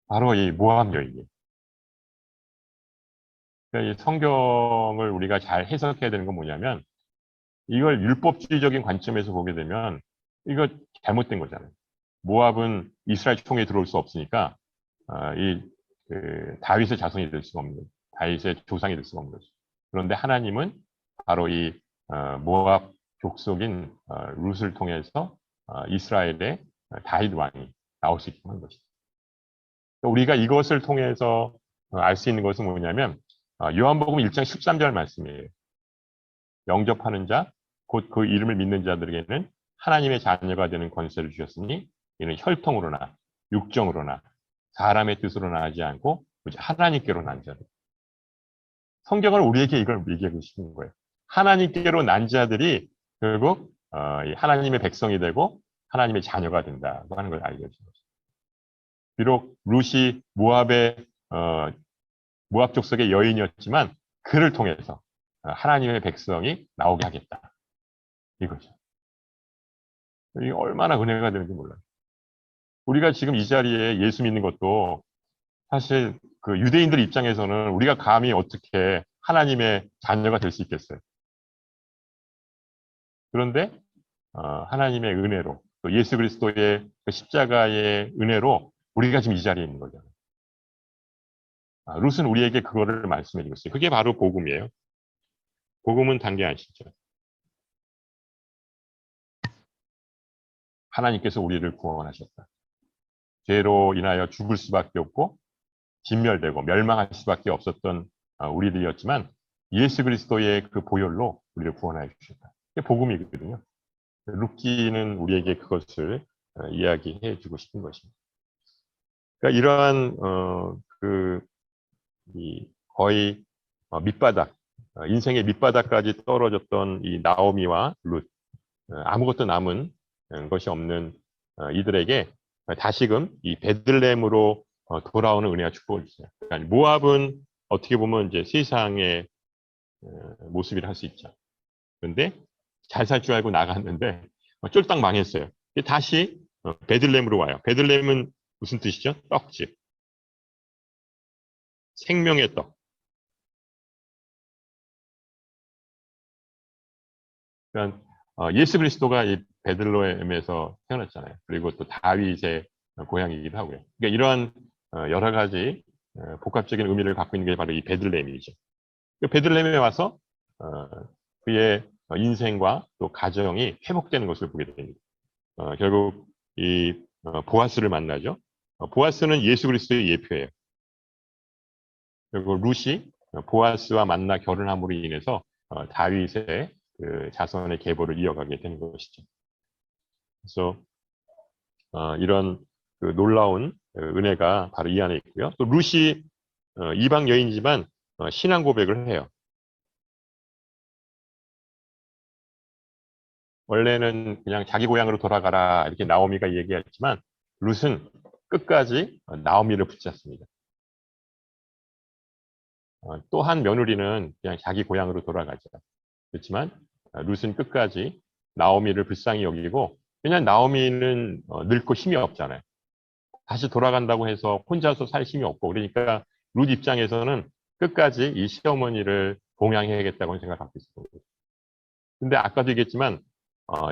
바로 이 모압 여인이에요. 그러니까 이 성경을 우리가 잘 해석해야 되는 건 뭐냐면 이걸 율법주의적인 관점에서 보게 되면 이거 잘못된 거잖아요. 모압은 이스라엘 총에 들어올 수 없으니까 다윗의 자손이 될 수가 없는, 다윗의 조상이 될 수가 없는 거죠. 그런데 하나님은 바로 이 모압 족속인 룻을 통해서 이스라엘의 다윗 왕이 나올 수 있게 한 것이죠. 우리가 이것을 통해서 알 수 있는 것은 뭐냐면 요한복음 1장 13절 말씀이에요. 영접하는 자, 곧 그 이름을 믿는 자들에게는 하나님의 자녀가 되는 권세를 주셨으니 이는 혈통으로나 육정으로나 사람의 뜻으로나 하지 않고 하나님께로 난 자들. 성경은 우리에게 이걸 얘기하고 싶은 거예요. 하나님께로 난 자들이 결국 하나님의 백성이 되고 하나님의 자녀가 된다고 하는 걸 알려주는 거죠. 비록 룻이 모압 족속의 여인이었지만 그를 통해서 하나님의 백성이 나오게 하겠다. 이거죠. 이게 얼마나 은혜가 되는지 몰라요. 우리가 지금 이 자리에 예수 믿는 것도 사실 그 유대인들 입장에서는 우리가 감히 어떻게 하나님의 자녀가 될 수 있겠어요. 그런데 하나님의 은혜로 또 예수 그리스도의 그 십자가의 은혜로 우리가 지금 이 자리에 있는 거잖아요. 룻은 우리에게 그거를 말씀해 주고 있어요. 그게 바로 복음이에요. 복음은 단계 아시죠? 하나님께서 우리를 구원하셨다. 죄로 인하여 죽을 수밖에 없고 진멸되고 멸망할 수밖에 없었던 우리들이었지만 예수 그리스도의 그 보혈로 우리를 구원하여 주셨다. 이게 복음이거든요. 룻기는 우리에게 그것을 이야기해 주고 싶은 것입니다. 그러니까 이러한 거의 밑바닥, 인생의 밑바닥까지 떨어졌던 이 나오미와 룻, 아무것도 남은 것이 없는 이들에게 다시금 이 베들레헴으로 돌아오는 은혜와 축복을 주세요. 그러니까 모압은 어떻게 보면 이제 세상의 모습이라 할 수 있죠. 그런데 잘 살 줄 알고 나갔는데 쫄딱 망했어요. 다시 베들레헴으로 와요. 베들레헴은 무슨 뜻이죠? 떡집. 생명의 떡. 그러니까 예수 그리스도가 이 베들레헴에서 태어났잖아요. 그리고 또 다윗의 고향이기도 하고요. 그러니까 이러한 여러 가지 복합적인 의미를 갖고 있는 게 바로 이 베들레헴이죠. 베들레헴에 와서 그의 인생과 또 가정이 회복되는 것을 보게 됩니다. 결국 이 보아스를 만나죠. 보아스는 예수 그리스도의 예표예요. 그리고 룻이 보아스와 만나 결혼함으로 인해서 다윗의 그 자손의 계보를 이어가게 되는 것이죠. 그래서 이런 그 놀라운 은혜가 바로 이 안에 있고요. 또 룻이 이방 여인이지만 신앙 고백을 해요. 원래는 그냥 자기 고향으로 돌아가라 이렇게 나오미가 얘기했지만 룻은 끝까지 나오미를 붙잡습니다. 또 한 며느리는 그냥 자기 고향으로 돌아가죠. 그렇지만 룻은 끝까지 나오미를 불쌍히 여기고 그냥 나오미는 늙고 힘이 없잖아요. 다시 돌아간다고 해서 혼자서 살 힘이 없고 그러니까 룻 입장에서는 끝까지 이 시어머니를 봉양해야겠다고 생각하고 있었던 거죠. 근데 아까도 얘기했지만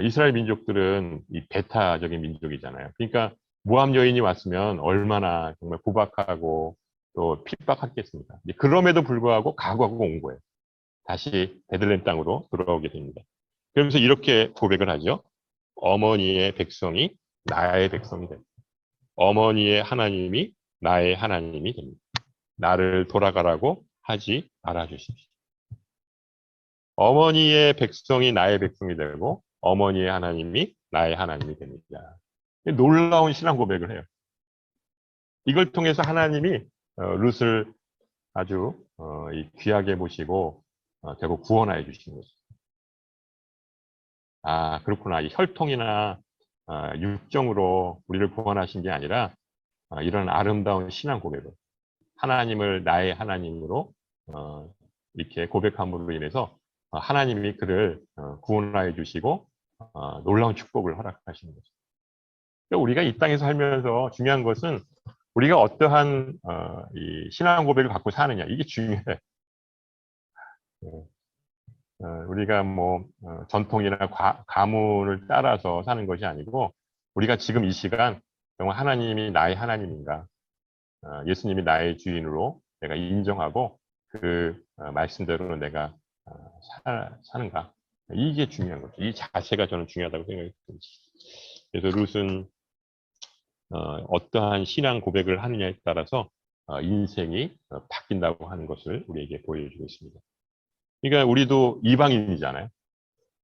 이스라엘 민족들은 이 배타적인 민족이잖아요. 그러니까 모압 여인이 왔으면 얼마나 정말 구박하고 또 핍박했겠습니까? 그럼에도 불구하고 각오하고 온 거예요. 다시 베들레헴 땅으로 돌아오게 됩니다. 그러면서 이렇게 고백을 하죠. 어머니의 백성이 나의 백성이 됩니다. 어머니의 하나님이 나의 하나님이 됩니다. 나를 돌아가라고 하지 말아주십시오. 어머니의 백성이 나의 백성이 되고 어머니의 하나님이 나의 하나님이 됩니다. 놀라운 신앙 고백을 해요. 이걸 통해서 하나님이 룻을 아주 귀하게 보시고 결국 구원하여 주신 거죠. 아, 그렇구나. 이 혈통이나 육정으로 우리를 구원하신 게 아니라 이런 아름다운 신앙 고백을 하나님을 나의 하나님으로 이렇게 고백함으로 인해서 하나님이 그를 구원하여 주시고 놀라운 축복을 허락하시는 거죠. 그러니까 우리가 이 땅에서 살면서 중요한 것은 우리가 어떠한 이 신앙 고백을 갖고 사느냐, 이게 중요해. 우리가 뭐 전통이나 가문을 따라서 사는 것이 아니고 우리가 지금 이 시간 정말 하나님이 나의 하나님인가, 예수님이 나의 주인으로 내가 인정하고 그 말씀대로 내가 사는가, 이게 중요한 거죠. 이 자세가 저는 중요하다고 생각합니다. 그래서 룻은 어떠한 신앙 고백을 하느냐에 따라서 인생이 바뀐다고 하는 것을 우리에게 보여주고 있습니다. 그러니까 우리도 이방인이잖아요.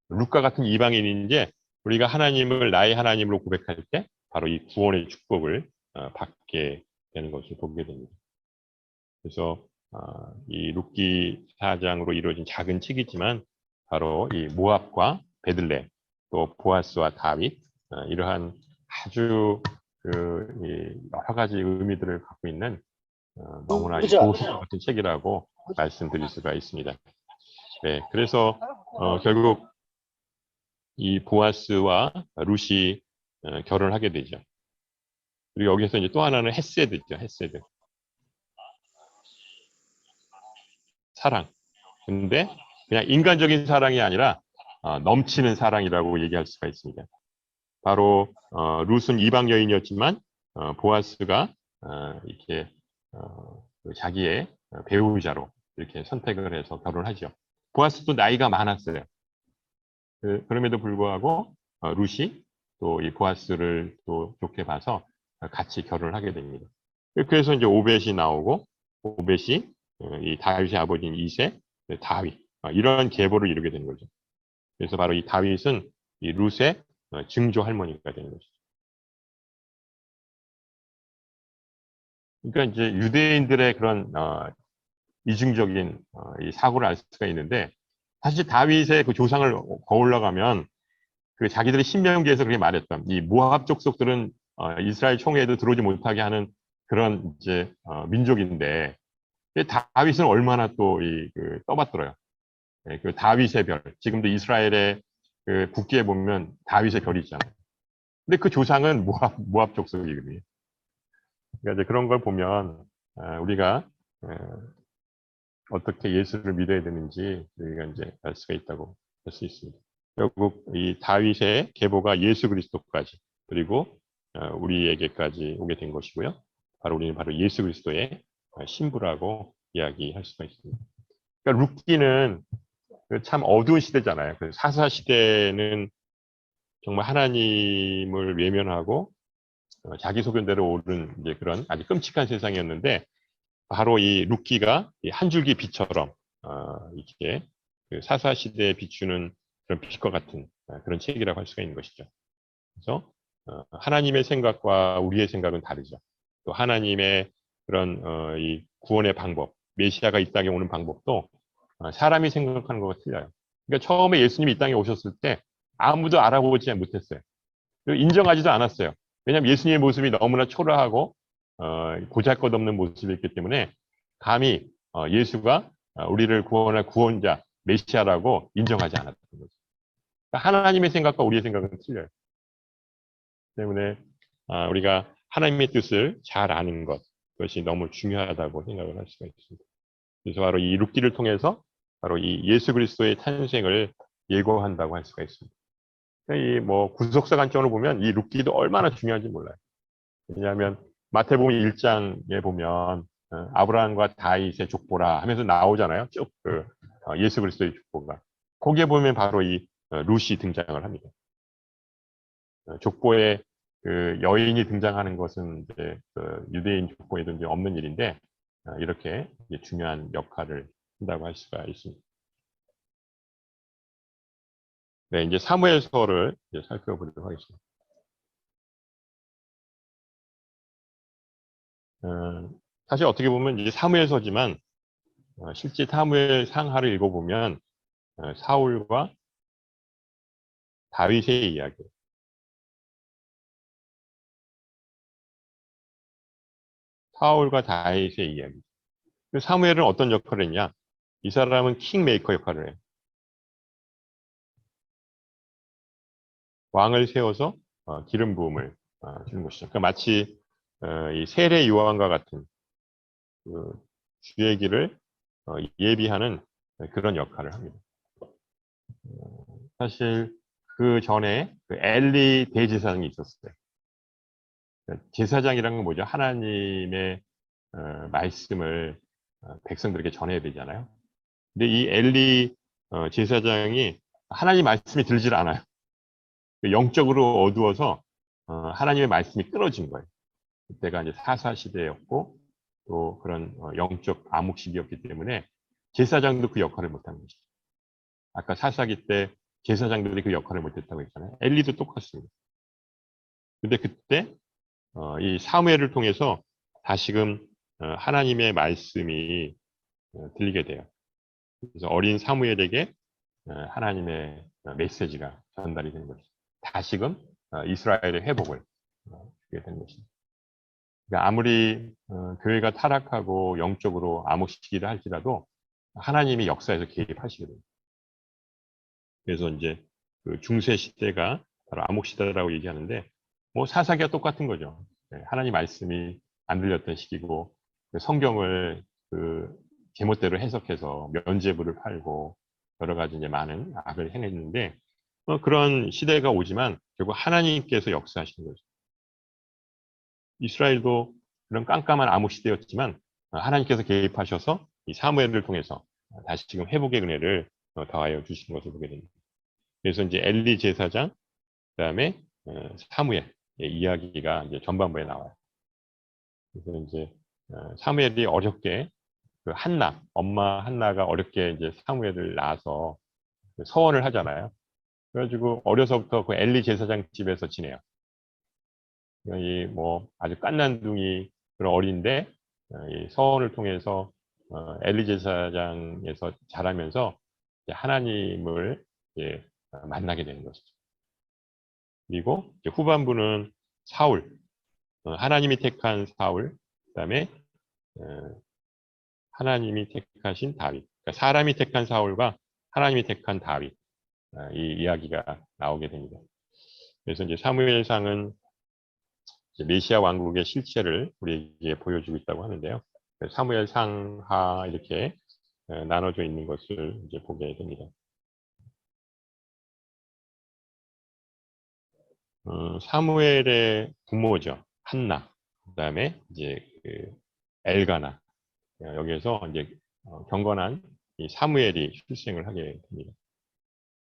룻과 같은 이방인인데 우리가 하나님을 나의 하나님으로 고백할 때 바로 이 구원의 축복을 받게 되는 것을 보게 됩니다. 그래서 이 룻기 4장으로 이루어진 작은 책이지만 바로 이 모압과 베들레, 또 보아스와 다윗, 이러한 아주 여러 가지 의미들을 갖고 있는 너무나 좋은 같은 책이라고 말씀드릴 수가 있습니다. 네, 그래서 결국 이 보아스와 룻이 결혼을 하게 되죠. 그리고 여기서 이제 또 하나는 헤세드죠, 헤세드. 사랑. 근데 그냥 인간적인 사랑이 아니라 넘치는 사랑이라고 얘기할 수가 있습니다. 바로 룻은 이방 여인이었지만 보아스가 이렇게 자기의 배우자로 이렇게 선택을 해서 결혼하죠. 보아스도 나이가 많았어요. 그럼에도 불구하고 룻이 또 이 보아스를 또 좋게 봐서 같이 결혼을 하게 됩니다. 그래서 이제 오벳이 나오고 오벳이 이 다윗의 아버지인 이세, 다윗, 이런 계보를 이루게 되는 거죠. 그래서 바로 이 다윗은 이 룻의 증조 할머니가 되는 것이죠. 그러니까 이제 유대인들의 그런 이중적인 이 사고를 알 수가 있는데, 사실 다윗의 그 조상을 거울러 가면 그 자기들의 신명기에서 그렇게 말했던 이 모압 족속들은 이스라엘 총회에도 들어오지 못하게 하는 그런 이제 민족인데, 다윗은 얼마나 또 떠받들어요. 네, 그 다윗의 별, 지금도 이스라엘의 그 국기에 보면 다윗의 별이 있잖아요. 근데 그 조상은 모압 족속이거든요. 그러니까 이제 그런 걸 보면 우리가 어떻게 예수를 믿어야 되는지 우리가 이제 알 수가 있다고 할 수 있습니다. 결국 이 다윗의 계보가 예수 그리스도까지, 그리고 우리에게까지 오게 된 것이고요. 바로 우리는 바로 예수 그리스도의 신부라고 이야기할 수가 있습니다. 그러니까 룻기는 참 어두운 시대잖아요. 그 사사 시대는 정말 하나님을 외면하고 자기 소견대로 옳은 이제 그런 아주 끔찍한 세상이었는데, 바로 이 룻기가 한 줄기 빛처럼 이렇게 그 사사 시대에 비추는 그런 빛과 같은 그런 책이라고 할 수가 있는 것이죠. 그래서 하나님의 생각과 우리의 생각은 다르죠. 또 하나님의 그런 이 구원의 방법, 메시아가 이 땅에 오는 방법도 사람이 생각하는 것과 틀려요. 그러니까 처음에 예수님이 이 땅에 오셨을 때 아무도 알아보지 못했어요. 인정하지도 않았어요. 왜냐하면 예수님의 모습이 너무나 초라하고 보잘것없는 모습이었기 때문에 감히 예수가 우리를 구원할 구원자, 메시아라고 인정하지 않았던 거죠. 그러니까 하나님의 생각과 우리의 생각은 틀려요. 때문에 우리가 하나님의 뜻을 잘 아는 것, 그것이 너무 중요하다고 생각을 할 수가 있습니다. 그래서 바로 이 룻기를 통해서 바로 이 예수 그리스도의 탄생을 예고한다고 할 수가 있습니다. 이 뭐 구속사 관점으로 보면 이 룻기도 얼마나 중요한지 몰라요. 왜냐하면 마태복음 1장에 보면 아브라함과 다윗의 족보라 하면서 나오잖아요. 쭉 예수 그리스도의 족보가. 거기에 보면 바로 이 룻이 등장을 합니다. 족보에 그 여인이 등장하는 것은 이제 그 유대인 족보에도 이제 없는 일인데 이렇게 중요한 역할을 한다고 할 수가 있습니다. 네, 이제 사무엘서를 이제 살펴보도록 하겠습니다. 사실 어떻게 보면 이제 사무엘서지만 실제 사무엘 상하를 읽어보면 사울과 다윗의 이야기, 사울과 다윗의 이야기. 사무엘은 어떤 역할을 했냐? 이 사람은 킹메이커 역할을 해요. 왕을 세워서 기름 부음을 주는 것이죠. 그러니까 마치 이 세례 요한과 같은 그 주의 길을 예비하는 그런 역할을 합니다. 사실 그 전에 그 엘리 대제사장이 있었어요. 제사장이라는 건 뭐죠? 하나님의 말씀을 백성들에게 전해야 되잖아요. 근데 이 엘리 제사장이 하나님 말씀이 들질 않아요. 영적으로 어두워서 하나님의 말씀이 끊어진 거예요. 그때가 이제 사사 시대였고 또 그런 영적 암흑 시기였기 때문에 제사장도 그 역할을 못한 것이죠. 아까 사사기 때 제사장들이 그 역할을 못했다고 했잖아요. 엘리도 똑같습니다. 근데 그때 이 사무엘을 통해서 다시금 하나님의 말씀이 들리게 돼요. 그래서 어린 사무엘에게 하나님의 메시지가 전달이 되는 것이죠. 다시금 이스라엘의 회복을 주게 된 것입니다. 그러니까 아무리 교회가 타락하고 영적으로 암흑시기를 할지라도 하나님이 역사에서 개입하시게 됩니다. 그래서 이제 그 중세 시대가 바로 암흑 시대라고 얘기하는데 뭐 사사기가 똑같은 거죠. 하나님 말씀이 안 들렸던 시기고 성경을 그 제멋대로 해석해서 면죄부를 팔고 여러 가지 이제 많은 악을 행했는데 그런 시대가 오지만 결국 하나님께서 역사하시는 거죠. 이스라엘도 그런 깜깜한 암흑 시대였지만 하나님께서 개입하셔서 이 사무엘을 통해서 다시 지금 회복의 은혜를 더하여 주시는 것을 보게 됩니다. 그래서 이제 엘리 제사장, 그다음에 사무엘의 이야기가 이제 전반부에 나와요. 그래서 이제 사무엘이 어렵게 그 한나, 엄마 한나가 어렵게 이제 사무엘을 낳아서 서원을 하잖아요. 그래가지고 어려서부터 그 엘리 제사장 집에서 지내요. 이 뭐 아주 깐난둥이 그런 어린데 이 서원을 통해서 엘리 제사장에서 자라면서 하나님을 이제 만나게 되는 것이죠. 그리고 이제 후반부는 사울, 하나님이 택한 사울, 그다음에 하나님이 택하신 다윗. 그러니까 사람이 택한 사울과 하나님이 택한 다윗, 이 이야기가 나오게 됩니다. 그래서 이제 사무엘상은 이제 메시아 왕국의 실체를 우리에게 보여주고 있다고 하는데요. 사무엘 상하 이렇게 나눠져 있는 것을 이제 보게 됩니다. 사무엘의 부모죠. 한나. 그다음에 이제 그 엘가나. 여기에서 이제 경건한 이 사무엘이 출생을 하게 됩니다.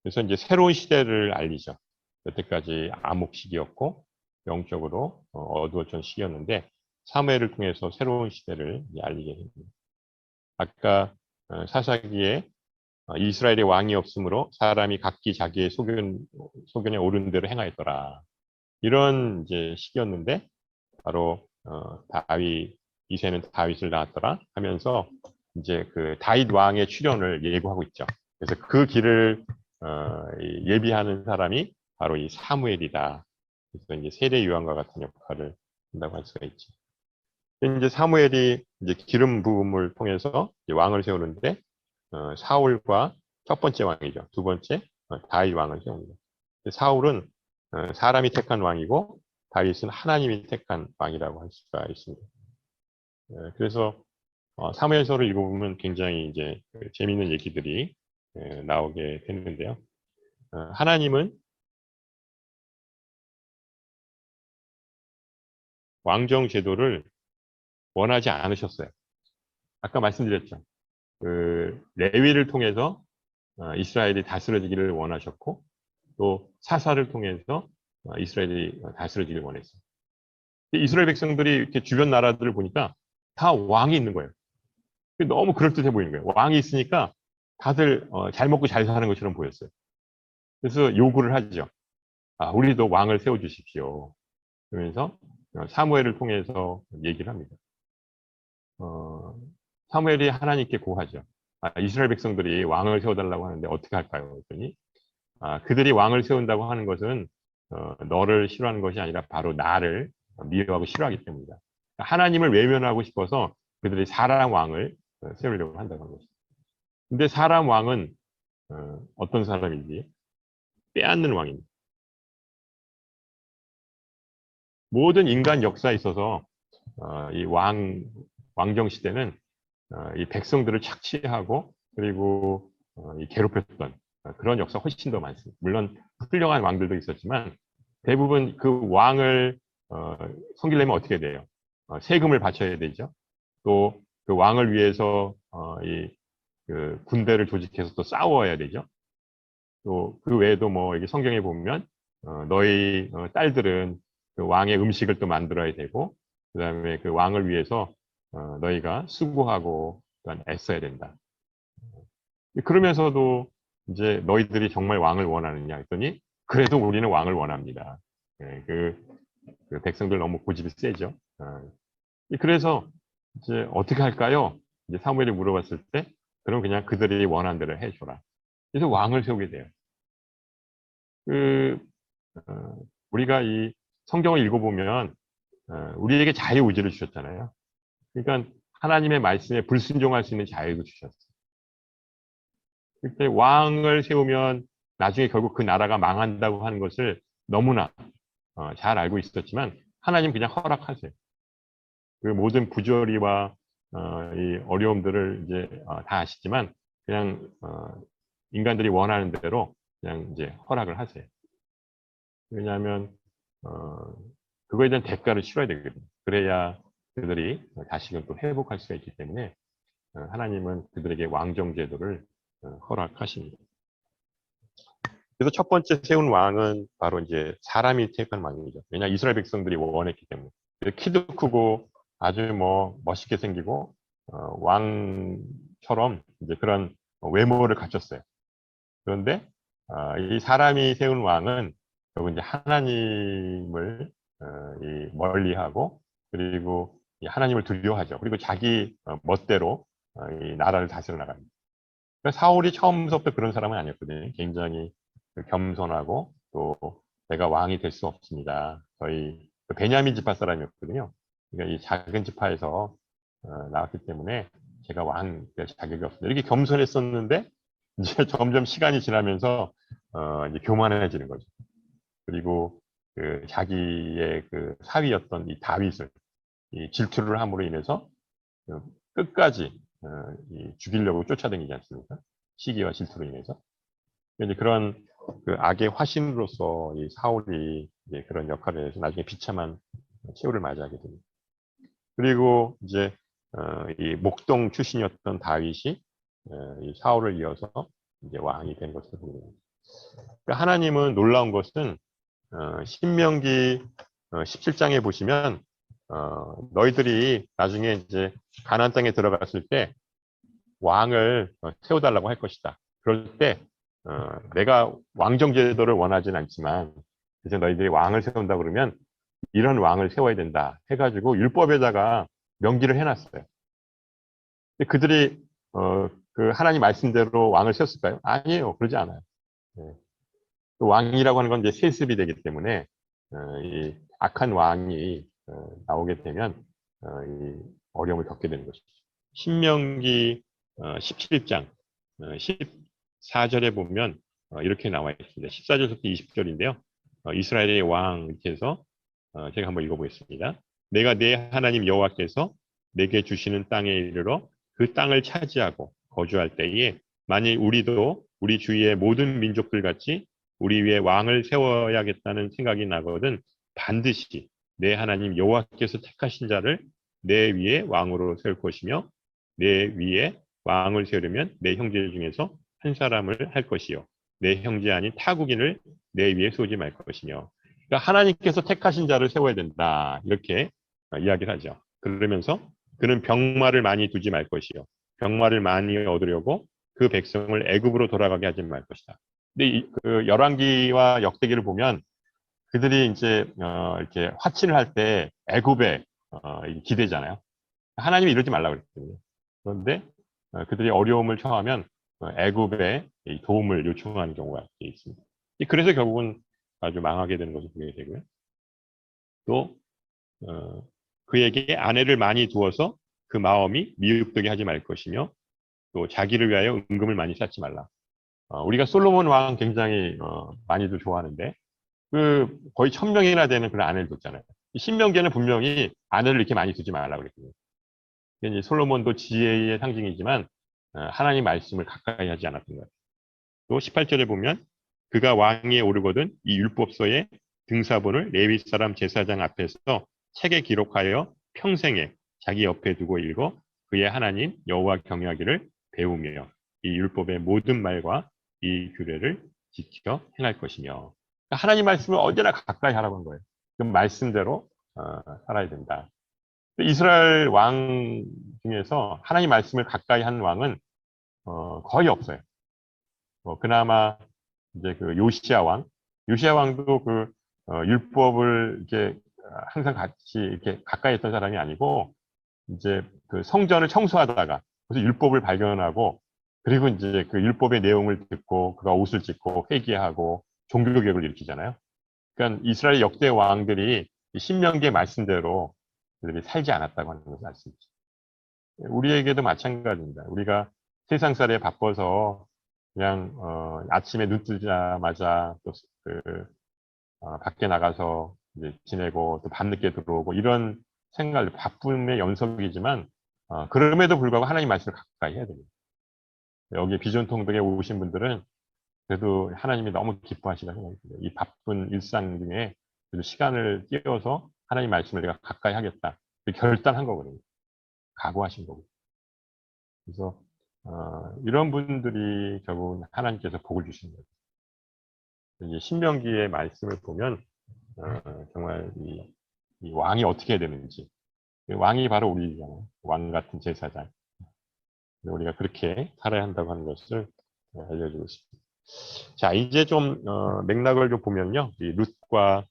그래서 이제 새로운 시대를 알리죠. 여태까지 암흑 시기였고 영적으로 어두워진 시기였는데 사무엘을 통해서 새로운 시대를 알리게 됩니다. 아까 사사기에 이스라엘의 왕이 없으므로 사람이 각기 자기의 소견에 오른 대로 행하였더라. 이런 이제 시기였는데 바로 다윗 이새는 다윗을 낳았더라 하면서 이제 그 다윗 왕의 출현을 예고하고 있죠. 그래서 그 길을 예비하는 사람이 바로 이 사무엘이다. 그래서 이제 세례 요한과 같은 역할을 한다고 할 수가 있죠. 이제 사무엘이 이제 기름 부음을 통해서 왕을 세우는데 사울과 첫 번째 왕이죠. 두 번째 다윗 왕을 세웁니다. 사울은 사람이 택한 왕이고 다윗은 하나님이 택한 왕이라고 할 수가 있습니다. 그래서 사무엘서를 읽어보면 굉장히 이제 재미있는 얘기들이 나오게 됐는데요. 하나님은 왕정 제도를 원하지 않으셨어요. 아까 말씀드렸죠. 그 레위를 통해서 이스라엘이 다스려지기를 원하셨고 또 사사를 통해서 이스라엘이 다스려지기를 원했어요. 이스라엘 백성들이 이렇게 주변 나라들을 보니까 다 왕이 있는 거예요. 너무 그럴듯해 보이는 거예요. 왕이 있으니까 다들 잘 먹고 잘 사는 것처럼 보였어요. 그래서 요구를 하죠. 우리도 왕을 세워주십시오. 그러면서 사무엘을 통해서 얘기를 합니다. 사무엘이 하나님께 고하죠. 이스라엘 백성들이 왕을 세워달라고 하는데 어떻게 할까요? 그랬더니 그들이 왕을 세운다고 하는 것은 너를 싫어하는 것이 아니라 바로 나를 미워하고 싫어하기 때문이다. 하나님을 외면하고 싶어서 그들이 사람 왕을 세우려고 한다고 하는 것이죠. 근데 사람 왕은 어떤 사람인지 빼앗는 왕입니다. 모든 인간 역사에 있어서 이 왕정 시대는 이 백성들을 착취하고 그리고 이 괴롭혔던 그런 역사 훨씬 더 많습니다. 물론 훌륭한 왕들도 있었지만 대부분 그 왕을 섬기려면 어떻게 돼요? 세금을 바쳐야 되죠. 또 그 왕을 위해서 그 군대를 조직해서 또 싸워야 되죠. 또 그 외에도 뭐 여기 성경에 보면 너희 딸들은 그 왕의 음식을 또 만들어야 되고 그다음에 그 왕을 위해서 너희가 수고하고 또한 애써야 된다. 그러면서도 이제 너희들이 정말 왕을 원하느냐 했더니 그래도 우리는 왕을 원합니다. 예, 그 백성들 너무 고집이 세죠. 그래서 이제 어떻게 할까요? 이제 사무엘이 물어봤을 때 그럼 그냥 그들이 원하는 대로 해줘라. 그래서 왕을 세우게 돼요. 그 우리가 이 성경을 읽어보면 우리에게 자유의지를 주셨잖아요. 그러니까 하나님의 말씀에 불순종할 수 있는 자유도 주셨어요. 그때 왕을 세우면 나중에 결국 그 나라가 망한다고 하는 것을 너무나 잘 알고 있었지만 하나님 그냥 허락하세요. 그 모든 부조리와 이 어려움들을 이제 다 아시지만 그냥 인간들이 원하는 대로 그냥 이제 허락을 하세요. 왜냐하면 그거에 대한 대가를 치러야 되거든요. 그래야 그들이 다시금 또 회복할 수가 있기 때문에 하나님은 그들에게 왕정 제도를 허락하십니다. 그래서 첫 번째 세운 왕은 바로 이제 사람이 택한 왕이죠. 왜냐 이스라엘 백성들이 원했기 때문에. 키도 크고 아주 뭐 멋있게 생기고 왕처럼 이제 그런 외모를 갖췄어요. 그런데 이 사람이 세운 왕은 결국 이제 하나님을 멀리하고 그리고 하나님을 두려워하죠. 그리고 자기 멋대로 이 나라를 다스려 나갑니다. 그러니까 사울이 처음부터 그런 사람은 아니었거든요. 굉장히 겸손하고 또 내가 왕이 될 수 없습니다. 저희 베냐민 지파 사람이었거든요. 그러니까 이 작은 지파에서 나왔기 때문에 제가 왕 될 자격이 없습니다. 이렇게 겸손했었는데 이제 점점 시간이 지나면서 이제 교만해지는 거죠. 그리고 그 자기의 그 사위였던 이 다윗을 이 질투를 함으로 인해서 끝까지 죽이려고 쫓아다니지 않습니까? 시기와 질투로 인해서. 이제 그런 그 악의 화신으로서 이 사울이 이제 그런 역할을 해서 나중에 비참한 최후를 맞이하게 됩니다. 그리고 이제 이 목동 출신이었던 다윗이 이 사울을 이어서 이제 왕이 된 것을 보입니다. 그러니까 하나님은 놀라운 것은 신명기 17장에 보시면 너희들이 나중에 이제 가나안 땅에 들어갔을 때 왕을 세워달라고 할 것이다. 그럴 때 내가 왕정 제도를 원하진 않지만 이제 너희들이 왕을 세운다 그러면 이런 왕을 세워야 된다 해가지고 율법에다가 명기를 해놨어요. 근데 그들이 그 하나님 말씀대로 왕을 세웠을까요? 아니에요. 그러지 않아요. 네. 그 왕이라고 하는 건 이제 세습이 되기 때문에 이 악한 왕이 나오게 되면 이 어려움을 겪게 되는 것이죠. 신명기 17장 14절에 보면 이렇게 나와 있습니다. 14절부터 20절인데요. 이스라엘의 왕 이렇게 해서 제가 한번 읽어보겠습니다. 내가 내 하나님 여호와께서 내게 주시는 땅에 이르러 그 땅을 차지하고 거주할 때에 만일 우리도 우리 주위의 모든 민족들 같이 우리 위에 왕을 세워야겠다는 생각이 나거든 반드시 내 하나님 여호와께서 택하신 자를 내 위에 왕으로 세울 것이며 내 위에 왕을 세우려면 내 형제 중에서 한 사람을 할 것이요 내 형제 아닌 타국인을 내 위에 세우지 말 것이며 그러니까 하나님께서 택하신 자를 세워야 된다 이렇게 이야기를 하죠. 그러면서 그는 병마를 많이 두지 말 것이요 병마를 많이 얻으려고 그 백성을 애굽으로 돌아가게 하지 말 것이다. 근데 그 열왕기와 역대기를 보면 그들이 이제 이렇게 화친을 할 때 애굽에 기대잖아요. 하나님이 이러지 말라고 그랬거든요. 그런데 그들이 어려움을 처하면 애굽에 도움을 요청하는 경우가 있습니다. 그래서 결국은 아주 망하게 되는 것을 보게 되고요. 또 그에게 아내를 많이 두어서 그 마음이 미흡되게 하지 말 것이며 또 자기를 위하여 은금을 많이 쌓지 말라. 우리가 솔로몬 왕 굉장히 많이들 좋아하는데 그 거의 1000명이나 되는 그런 아내를 뒀잖아요. 신명기에는 분명히 아내를 이렇게 많이 두지 말라고 그랬거든요. 이제 솔로몬도 지혜의 상징이지만 하나님 말씀을 가까이 하지 않았던 거예요. 또 18절에 보면 그가 왕위에 오르거든 이 율법서의 등사본을 레위 사람 제사장 앞에서 책에 기록하여 평생에 자기 옆에 두고 읽어 그의 하나님 여호와 경외하기를 배우며 이 율법의 모든 말과 이 규례를 지켜 행할 것이며 그러니까 하나님 말씀을 언제나 가까이 하라고 한 거예요. 그 말씀대로 살아야 된다. 이스라엘 왕 중에서 하나님 말씀을 가까이 한 왕은 거의 없어요. 그나마 이제 그 요시야 왕, 요시야 왕도 그 율법을 이렇게 항상 같이 이렇게 가까이 했던 사람이 아니고 이제 그 성전을 청소하다가 그래서 율법을 발견하고 그리고 이제 그 율법의 내용을 듣고 그가 옷을 찢고 회개하고 종교개혁을 일으키잖아요. 그러니까 이스라엘 역대 왕들이 신명기의 말씀대로 그들이 살지 않았다고 하는 것을 알 수 있죠. 우리에게도 마찬가지입니다. 우리가 세상살이에 바빠서 그냥 아침에 눈 뜨자마자 또 밖에 나가서 이제 지내고 또 밤늦게 들어오고 이런 생활 바쁨의 연속이지만 그럼에도 불구하고 하나님 말씀을 가까이 해야 됩니다. 여기 비전 통독에 오신 분들은 그래도 하나님이 너무 기뻐하시다 생각이 들어요. 이 바쁜 일상 중에 그래도 시간을 띄워서 하나님 말씀을 내가 가까이 하겠다. 결단한 거거든요. 각오하신 거고. 그래서 이런 분들이 결국 하나님께서 복을 주시는 거예요. 이제 신명기의 말씀을 보면 정말 이 왕이 어떻게 해야 되는지 왕이 바로 우리잖아요. 왕 같은 제사장. 우리가 그렇게 살아야 한다고 하는 것을 알려주고 있습니다. 자, 이제 좀 맥락을 좀 보면요, 이 룻과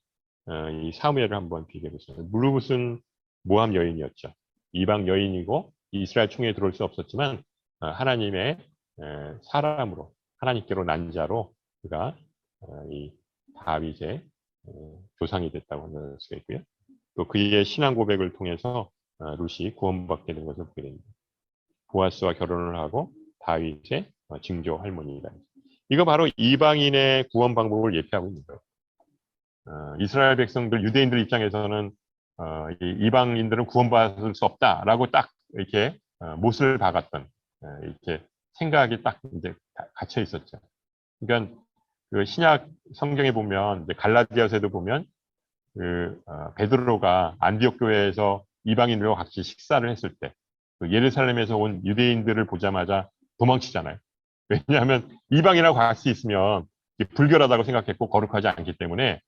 이 사무엘을 한번 비교해 보겠습니다. 룻은 모함 여인이었죠. 이방 여인이고 이스라엘 총회에 들어올 수 없었지만 하나님의 사람으로 하나님께로 난 자로 그가 이 다윗의 조상이 됐다고 할 수가 있고요. 또 그의 신앙 고백을 통해서 룻이 구원받게 된 것을 보게 됩니다. 보아스와 결혼을 하고 다윗의 증조 할머니이다. 이거 바로 이방인의 구원 방법을 예표하고 있는 거예요. 이스라엘 백성들, 유대인들 입장에서는 이방인들은 구원받을 수 없다라고 딱 이렇게 못을 박았던 이렇게 생각이 딱 이제 갇혀 있었죠. 그러니까 그 신약 성경에 보면 이제 갈라디아서에도 보면 그 베드로가 안디옥 교회에서 이방인들과 같이 식사를 했을 때 그 예루살렘에서 온 유대인들을 보자마자 도망치잖아요. 왜냐하면 이방인하고 같이 있으면 불결하다고 생각했고 거룩하지 않기 때문에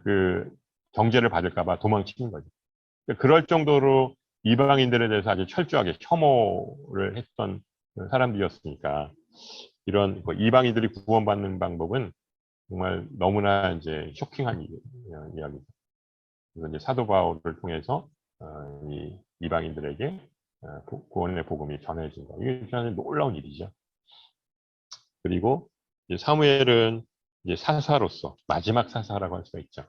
그 정죄를 받을까봐 도망치는 거죠. 그럴 정도로 이방인들에 대해서 아주 철저하게 혐오를 했던 사람들이었으니까 이런 이방인들이 구원받는 방법은 정말 너무나 이제 쇼킹한 이야기죠. 그래서 이제 사도 바울을 통해서 이 이방인들에게 구원의 복음이 전해진 거. 이게 굉장히 놀라운 일이죠. 그리고 이제 사무엘은 이제 사사로서 마지막 사사라고 할 수가 있죠.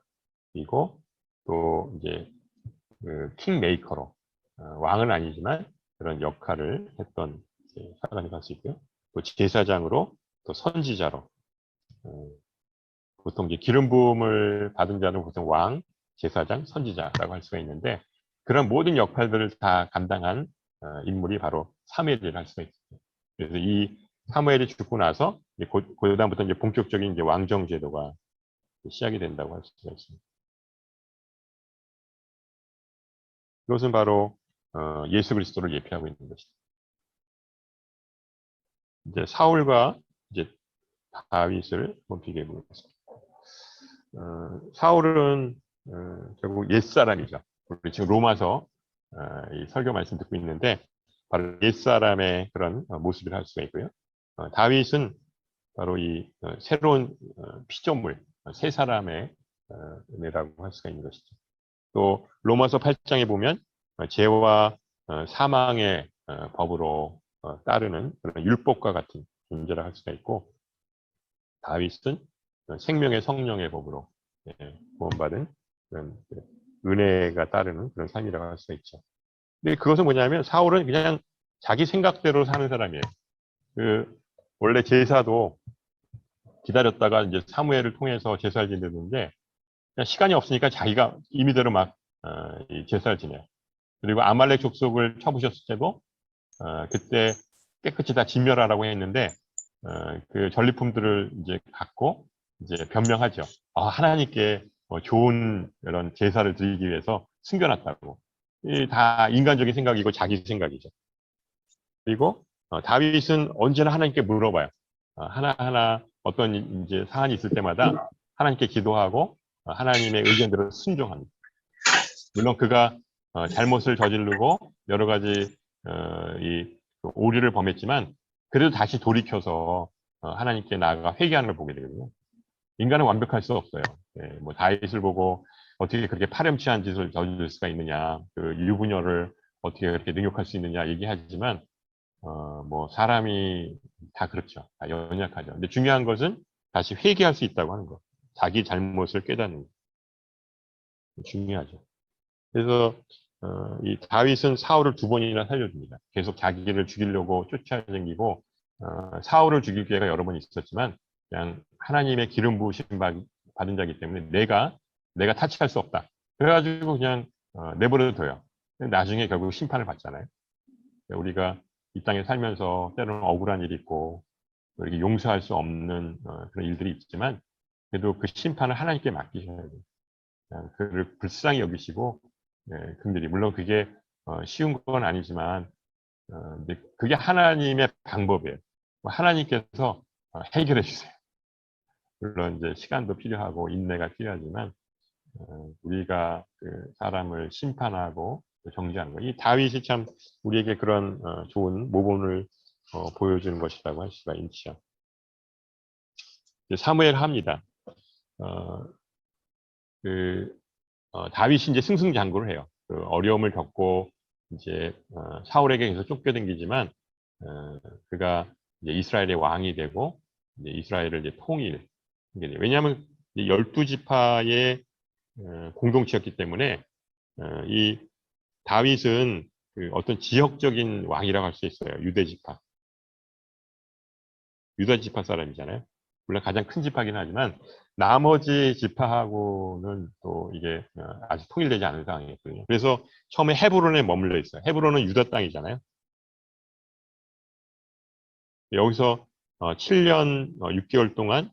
그리고 또 이제 그 킹메이커로 왕은 아니지만 그런 역할을 했던 사람이 할 수 있고요. 또 제사장으로 또 선지자로 보통 이제 기름 부음을 받은 자는 보통 왕, 제사장, 선지자라고 할 수가 있는데 그런 모든 역할들을 다 감당한 인물이 바로 사무엘이라 할 수가 있습니다. 그래서 이 사무엘이 죽고 나서 그다음부터 이제 본격적인 이제 왕정 제도가 시작이 된다고 할 수가 있습니다. 이것은 바로 예수 그리스도를 예표하고 있는 것이죠. 이제 사울과 이제 다윗을 한번 비교해 보겠습니다. 사울은 결국 옛사람이죠. 우리 지금 로마서 이 설교 말씀 듣고 있는데 바로 옛사람의 그런 모습을 할 수가 있고요. 다윗은 바로 이 새로운 피조물, 새 사람의 은혜라고 할 수가 있는 것이죠. 또 로마서 8장에 보면 죄와 사망의 법으로 따르는 그런 율법과 같은 존재라 할 수가 있고 다윗은 생명의 성령의 법으로 구원받은 그런 은혜가 따르는 그런 삶이라고 할 수가 있죠. 근데 그것은 뭐냐면 사울은 그냥 자기 생각대로 사는 사람이에요. 그 원래 제사도 기다렸다가 이제 사무엘을 통해서 제사를 지내는데 그냥 시간이 없으니까 자기가 임의대로 막 이 제사를 지내요. 그리고 아말렉 족속을 쳐부셨을 때도 그때 깨끗이 다 진멸하라고 했는데 그 전리품들을 이제 갖고 이제 변명하죠. 하나님께 좋은 이런 제사를 드리기 위해서 숨겨놨다고. 이 다 인간적인 생각이고 자기 생각이죠. 그리고 다윗은 언제나 하나님께 물어봐요. 하나하나 어떤 이제 사안이 있을 때마다 하나님께 기도하고 하나님의 의견대로 순종합니다. 물론 그가 잘못을 저지르고 여러 가지 이 오류를 범했지만 그래도 다시 돌이켜서 하나님께 나아가 회개하는 걸 보게 되거든요. 인간은 완벽할 수 없어요. 예, 뭐 다윗을 보고 어떻게 그렇게 파렴치한 짓을 저지를 수가 있느냐, 그 유부녀를 어떻게 그렇게 능욕할 수 있느냐 얘기하지만 뭐 사람이 다 그렇죠. 다 연약하죠. 근데 중요한 것은 다시 회개할 수 있다고 하는 거. 자기 잘못을 깨닫는 거. 중요하죠. 그래서 이 다윗은 사울을 2번이나 살려줍니다. 계속 자기를 죽이려고 쫓아다니고 사울을 죽일 기회가 여러 번 있었지만 그냥 하나님의 기름 부으심 받은 자이기 때문에 내가 타치할 수 없다. 그래가지고 그냥 내버려둬요. 나중에 결국 심판을 받잖아요. 우리가 이 땅에 살면서 때로는 억울한 일이 있고 이렇게 용서할 수 없는 그런 일들이 있지만 그래도 그 심판을 하나님께 맡기셔야 돼요. 그를 불쌍히 여기시고 긍휼히 물론 그게 쉬운 건 아니지만 근데 그게 하나님의 방법이에요. 하나님께서 해결해 주세요. 물론 이제 시간도 필요하고 인내가 필요하지만 우리가 그 사람을 심판하고 정죄하는 거. 이 다윗이 참 우리에게 그런 좋은 모본을 보여주는 것이라고 할 수가 있죠. 사무엘 합니다. 다윗이 이제 승승장구를 해요. 그 어려움을 겪고 이제 사울에게 계속 쫓겨다니지만 그가 이제 이스라엘의 왕이 되고 이제 이스라엘을 이제 통일. 왜냐하면 12지파의 공동체였기 때문에 이 다윗은 그 어떤 지역적인 왕이라고 할 수 있어요. 유대지파. 유다지파 사람이잖아요. 물론 가장 큰 지파긴 하지만 나머지 지파하고는 또 이게 아직 통일되지 않은 상황이었거든요. 그래서 처음에 헤브론에 머물러 있어요. 헤브론은 유다 땅이잖아요. 여기서 7년 6개월 동안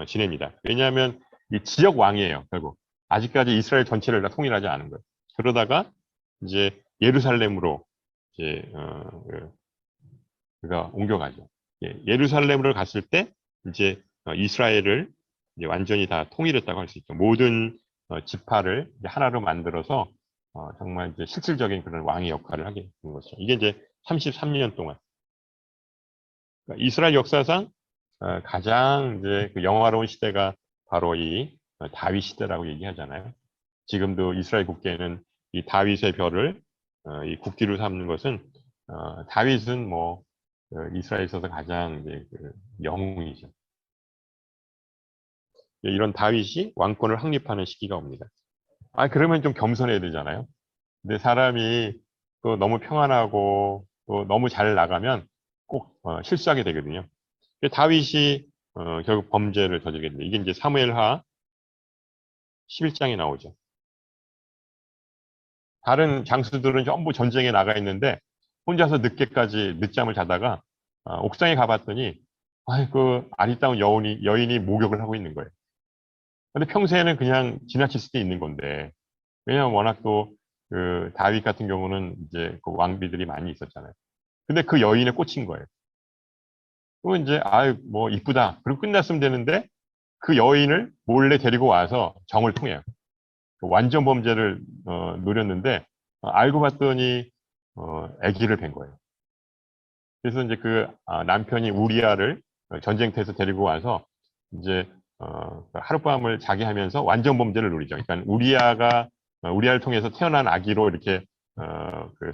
지냅니다. 왜냐하면 이 지역 왕이에요. 결국 아직까지 이스라엘 전체를 다 통일하지 않은 거예요. 그러다가 이제 예루살렘으로 이제 그가 옮겨가죠. 예루살렘으로 갔을 때 이제 이스라엘을 이제 완전히 다 통일했다고 할 수 있죠. 모든 지파를 이제 하나로 만들어서 정말 이제 실질적인 그런 왕의 역할을 하게 된 거죠. 이게 이제 33년 동안 그러니까 이스라엘 역사상 가장 이제 그 영화로운 시대가 바로 이 다윗 시대라고 얘기하잖아요. 지금도 이스라엘 국계는 이 다윗의 별을 이 국기로 삼는 것은 다윗은 뭐 이스라엘에 있어서 가장 이제 그 영웅이죠. 이런 다윗이 왕권을 확립하는 시기가 옵니다. 그러면 좀 겸손해야 되잖아요. 근데 사람이 또 너무 평안하고 또 너무 잘 나가면 꼭 실수하게 되거든요. 다윗이 결국 범죄를 저지르게 됩니다. 이게 이제 사무엘하 11장에 나오죠. 다른 장수들은 전부 전쟁에 나가 있는데 혼자서 늦잠을 자다가 옥상에 가봤더니 그 아리따운 여인이 목욕을 하고 있는 거예요. 근데 평소에는 그냥 지나칠 수도 있는 건데 왜냐하면 워낙 또 그 다윗 같은 경우는 이제 그 왕비들이 많이 있었잖아요. 근데 그 여인에 꽂힌 거예요. 그러면 이제 뭐 이쁘다. 그리고 끝났으면 되는데 그 여인을 몰래 데리고 와서 정을 통해요. 완전 범죄를 노렸는데 알고 봤더니 아기를 뵌 거예요. 그래서 이제 그 남편이 우리아를 전쟁터에서 데리고 와서 이제 하룻밤을 자게 하면서 완전 범죄를 누리죠. 그러니까 우리아를 통해서 태어난 아기로 이렇게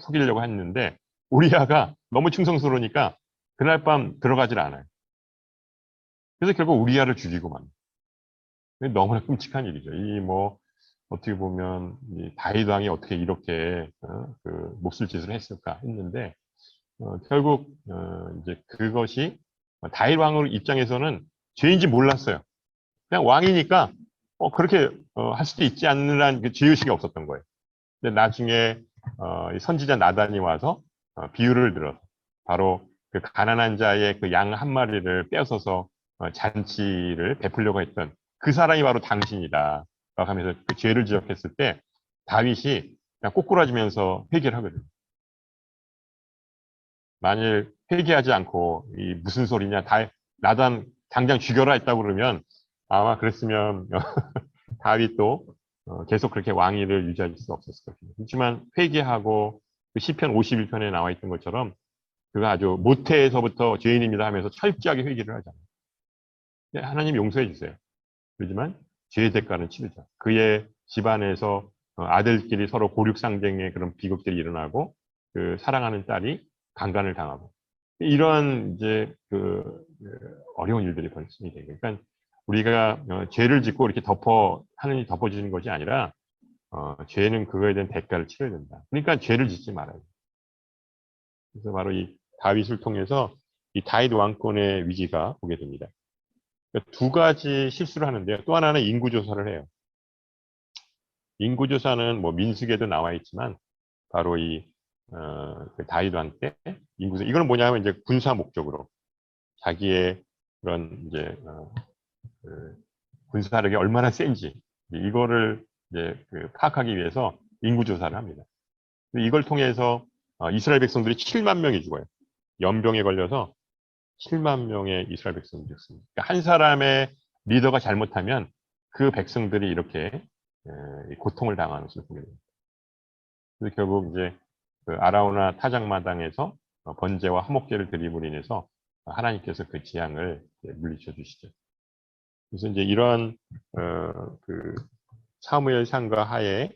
속이려고 했는데 우리아가 너무 충성스러우니까 그날 밤 들어가질 않아요. 그래서 결국 우리아를 죽이고 만. 너무나 끔찍한 일이죠. 이 뭐 어떻게 보면 이 다윗 왕이 어떻게 이렇게 그 몹쓸 짓을 했을까 했는데 결국 이제 그것이 다윗 왕 입장에서는 죄인지 몰랐어요. 그냥 왕이니까 그렇게 할 수도 있지 않느냐는 그 죄의식이 없었던 거예요. 근데 나중에 이 선지자 나단이 와서 비유를 들어서 바로 그 가난한 자의 그 양 한 마리를 빼앗아서 잔치를 베풀려고 했던 그 사람이 바로 당신이다. 라고 하면서 그 죄를 지적했을 때 다윗이 그냥 꼬꾸라지면서 회개를 하거든요. 만일 회개하지 않고 이 무슨 소리냐, 나단 당장 죽여라 했다고 그러면 아마 그랬으면 다윗도 계속 그렇게 왕위를 유지할 수 없었을 거예요. 그렇지만 회개하고 그 시편 51편에 나와 있던 것처럼 그가 아주 모태에서부터 죄인입니다 하면서 철저하게 회개를 하잖아요. 하나님 용서해 주세요. 그렇지만 죄의 대가는 치르죠. 그의 집안에서 아들끼리 서로 고륙상쟁의 그런 비극들이 일어나고 그 사랑하는 딸이 강간을 당하고 이런 이제 어려운 일들이 벌어집니다. 그러니까 우리가 죄를 짓고 이렇게 하느님 덮어주는 것이 아니라 죄는 그거에 대한 대가를 치러야 된다. 그러니까 죄를 짓지 말아요. 그래서 바로 이 다윗을 통해서 이 다윗 왕권의 위기가 오게 됩니다. 그러니까 두 가지 실수를 하는데요. 또 하나는 인구조사를 해요. 인구조사는 뭐 민수기에도 나와 있지만 바로 그 다윗 왕 때 인구조사. 이거는 뭐냐면 이제 군사 목적으로 자기의 그런 이제 그 군사력이 얼마나 센지 이거를 이제 파악하기 위해서 인구조사를 합니다. 이걸 통해서 이스라엘 백성들이 7만 명이 죽어요. 연병에 걸려서 7만 명의 이스라엘 백성이 죽습니다. 그러니까 한 사람의 리더가 잘못하면 그 백성들이 이렇게 고통을 당하는 것을 보게 됩니다. 그래서 결국 이제 그 아라우나 타작마당에서 번제와 화목제를 드림으로 인해서 하나님께서 그 재앙을 물리쳐 주시죠. 그래서 이제 이런 그 사무엘 상가 하에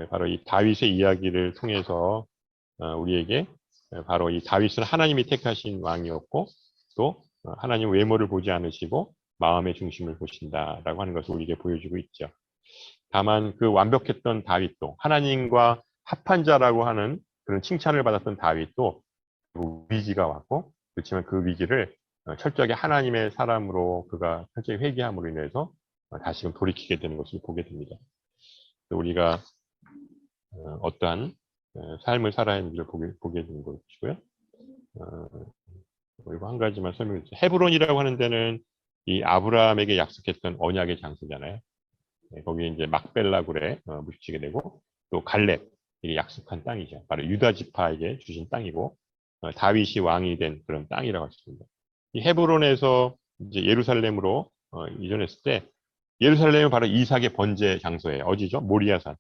바로 이 다윗의 이야기를 통해서 우리에게 바로 이 다윗은 하나님이 택하신 왕이었고 또 하나님 외모를 보지 않으시고 마음의 중심을 보신다라고 하는 것을 우리에게 보여주고 있죠. 다만 그 완벽했던 다윗도 하나님과 합한 자라고 하는 그런 칭찬을 받았던 다윗도 위기가 왔고 그렇지만 그 위기를 철저하게 하나님의 사람으로 그가 철저히 회개함으로 인해서 다시금 돌이키게 되는 것을 보게 됩니다. 우리가 어떠한 삶을 살아야 하는지를 보게 되는 것이고요. 그리고 한 가지만 설명드리죠. 헤브론이라고 하는 데는 이 아브라함에게 약속했던 언약의 장소잖아요. 거기에 이제 막벨라굴에 묻히게 되고 또 갈렙 이게 약속한 땅이죠. 바로 유다 지파에게 주신 땅이고 다윗이 왕이 된 그런 땅이라고 할 수 있습니다. 이 헤브론에서 이제 예루살렘으로 이전했을 때 예루살렘은 바로 이삭의 번제 장소예요. 어디죠? 모리아산.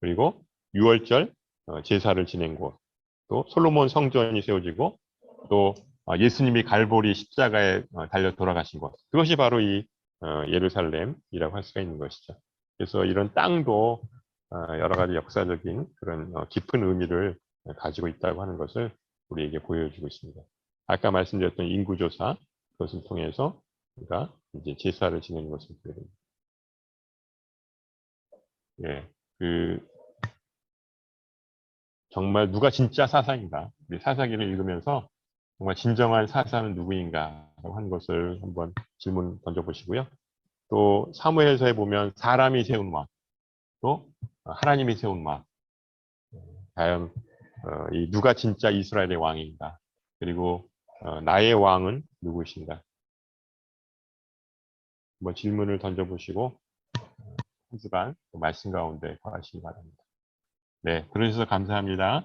그리고 6월절 제사를 지낸 곳, 또 솔로몬 성전이 세워지고 또 예수님이 갈보리 십자가에 달려 돌아가신 곳. 그것이 바로 이 예루살렘이라고 할 수가 있는 것이죠. 그래서 이런 땅도 여러 가지 역사적인 그런 깊은 의미를 가지고 있다고 하는 것을 우리에게 보여주고 있습니다. 아까 말씀드렸던 인구조사 그것을 통해서 우리가 이제 제사를 지내는 것을 보여줍니다. 예, 정말 누가 진짜 사사인가? 우리 사사기를 읽으면서 정말 진정한 사사는 누구인가? 하는 것을 한번 질문 던져보시고요. 또 사무엘서에 보면 사람이 세운 왕, 또 하나님이 세운 왕. 과연 이 누가 진짜 이스라엘의 왕인가? 그리고 나의 왕은 누구신가? 한번 질문을 던져보시고 한 주간 말씀 가운데 거하시기 바랍니다. 네, 들어주셔서 감사합니다.